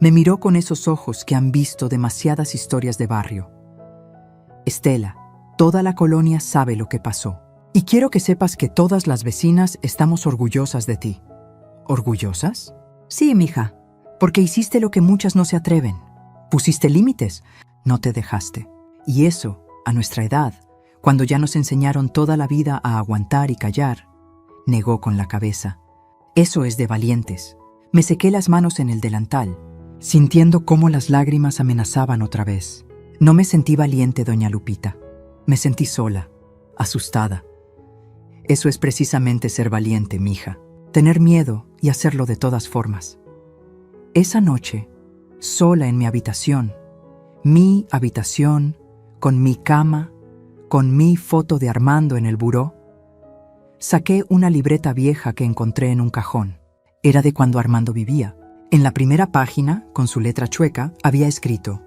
Me miró con esos ojos que han visto demasiadas historias de barrio. «Estela, toda la colonia sabe lo que pasó. Y quiero que sepas que todas las vecinas estamos orgullosas de ti». ¿Orgullosas? Sí, mija, porque hiciste lo que muchas no se atreven. Pusiste límites, no te dejaste. Y eso, a nuestra edad, cuando ya nos enseñaron toda la vida a aguantar y callar, negó con la cabeza. Eso es de valientes. Me sequé las manos en el delantal, sintiendo cómo las lágrimas amenazaban otra vez. No me sentí valiente, doña Lupita. Me sentí sola, asustada. Eso es precisamente ser valiente, mija. Tener miedo y hacerlo de todas formas. Esa noche, sola en mi habitación, con mi cama, con mi foto de Armando en el buró, saqué una libreta vieja que encontré en un cajón. Era de cuando Armando vivía. En la primera página, con su letra chueca, había escrito: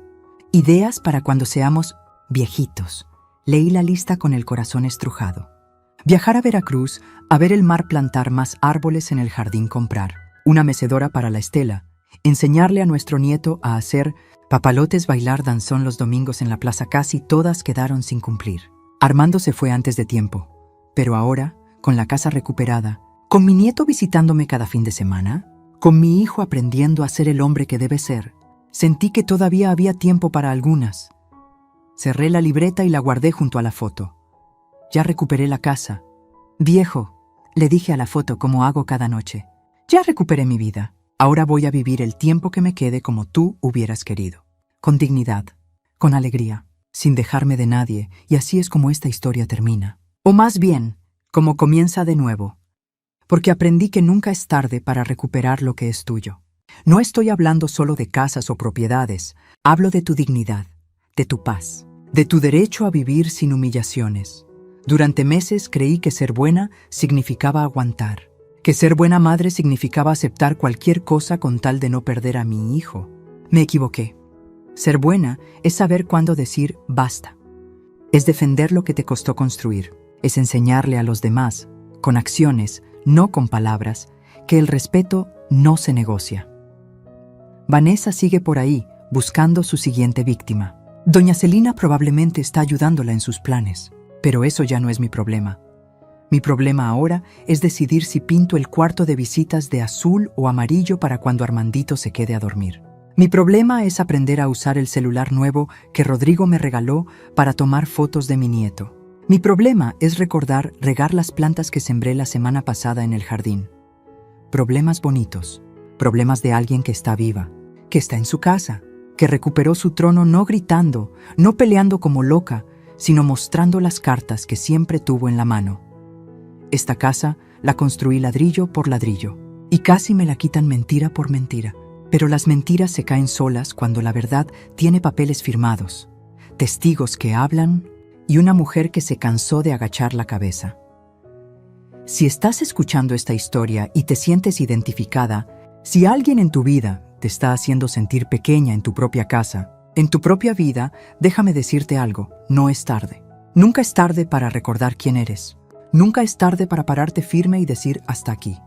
«Ideas para cuando seamos viejitos». Leí la lista con el corazón estrujado. Viajar a Veracruz, a ver el mar, plantar más árboles en el jardín, comprar una mecedora para la Estela, enseñarle a nuestro nieto a hacer papalotes, bailar danzón los domingos en la plaza. Casi todas quedaron sin cumplir. Armando se fue antes de tiempo, pero ahora, con la casa recuperada, con mi nieto visitándome cada fin de semana, con mi hijo aprendiendo a ser el hombre que debe ser, sentí que todavía había tiempo para algunas. Cerré la libreta y la guardé junto a la foto. Ya recuperé la casa. «Viejo», le dije a la foto como hago cada noche, «ya recuperé mi vida. Ahora voy a vivir el tiempo que me quede como tú hubieras querido. Con dignidad, con alegría, sin dejarme de nadie, y así es como esta historia termina. O más bien, como comienza de nuevo. Porque aprendí que nunca es tarde para recuperar lo que es tuyo. No estoy hablando solo de casas o propiedades, hablo de tu dignidad, de tu paz, de tu derecho a vivir sin humillaciones. Durante meses creí que ser buena significaba aguantar, que ser buena madre significaba aceptar cualquier cosa con tal de no perder a mi hijo. Me equivoqué. Ser buena es saber cuándo decir basta. Es defender lo que te costó construir. Es enseñarle a los demás, con acciones, no con palabras, que el respeto no se negocia. Vanessa sigue por ahí, buscando su siguiente víctima. Doña Celina probablemente está ayudándola en sus planes. Pero eso ya no es mi problema. Mi problema ahora es decidir si pinto el cuarto de visitas de azul o amarillo para cuando Armandito se quede a dormir. Mi problema es aprender a usar el celular nuevo que Rodrigo me regaló para tomar fotos de mi nieto. Mi problema es recordar regar las plantas que sembré la semana pasada en el jardín. Problemas bonitos, problemas de alguien que está viva, que está en su casa, que recuperó su trono no gritando, no peleando como loca, sino mostrando las cartas que siempre tuvo en la mano. Esta casa la construí ladrillo por ladrillo, y casi me la quitan mentira por mentira. Pero las mentiras se caen solas cuando la verdad tiene papeles firmados, testigos que hablan y una mujer que se cansó de agachar la cabeza. Si estás escuchando esta historia y te sientes identificada, si alguien en tu vida te está haciendo sentir pequeña en tu propia casa, en tu propia vida, déjame decirte algo, no es tarde. Nunca es tarde para recordar quién eres. Nunca es tarde para pararte firme y decir hasta aquí.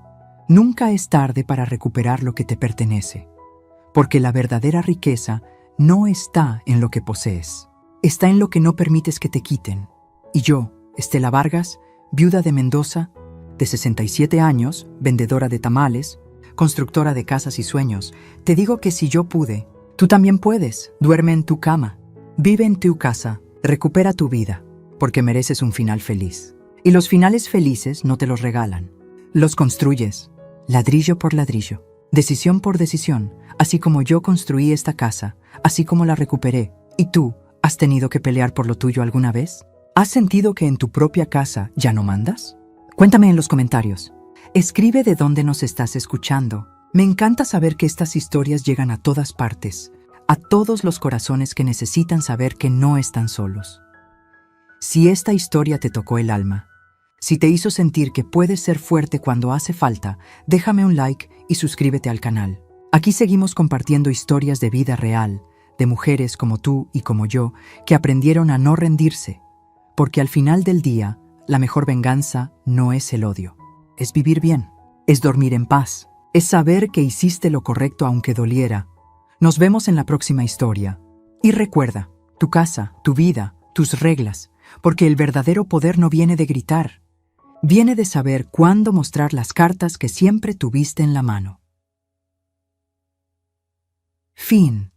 Nunca es tarde para recuperar lo que te pertenece. Porque la verdadera riqueza no está en lo que posees. Está en lo que no permites que te quiten. Y yo, Estela Vargas, viuda de Mendoza, de 67 años, vendedora de tamales, constructora de casas y sueños, te digo que si yo pude, tú también puedes. Duerme en tu cama, vive en tu casa, recupera tu vida, porque mereces un final feliz. Y los finales felices no te los regalan. Los construyes, ladrillo por ladrillo, decisión por decisión, así como yo construí esta casa, así como la recuperé. ¿Y tú, has tenido que pelear por lo tuyo alguna vez? ¿Has sentido que en tu propia casa ya no mandas? Cuéntame en los comentarios. Escribe de dónde nos estás escuchando. Me encanta saber que estas historias llegan a todas partes, a todos los corazones que necesitan saber que no están solos. Si esta historia te tocó el alma, si te hizo sentir que puedes ser fuerte cuando hace falta, déjame un like y suscríbete al canal. Aquí seguimos compartiendo historias de vida real, de mujeres como tú y como yo, que aprendieron a no rendirse, porque al final del día, la mejor venganza no es el odio, es vivir bien, es dormir en paz, es saber que hiciste lo correcto aunque doliera. Nos vemos en la próxima historia. Y recuerda, tu casa, tu vida, tus reglas, porque el verdadero poder no viene de gritar, viene de saber cuándo mostrar las cartas que siempre tuviste en la mano. Fin.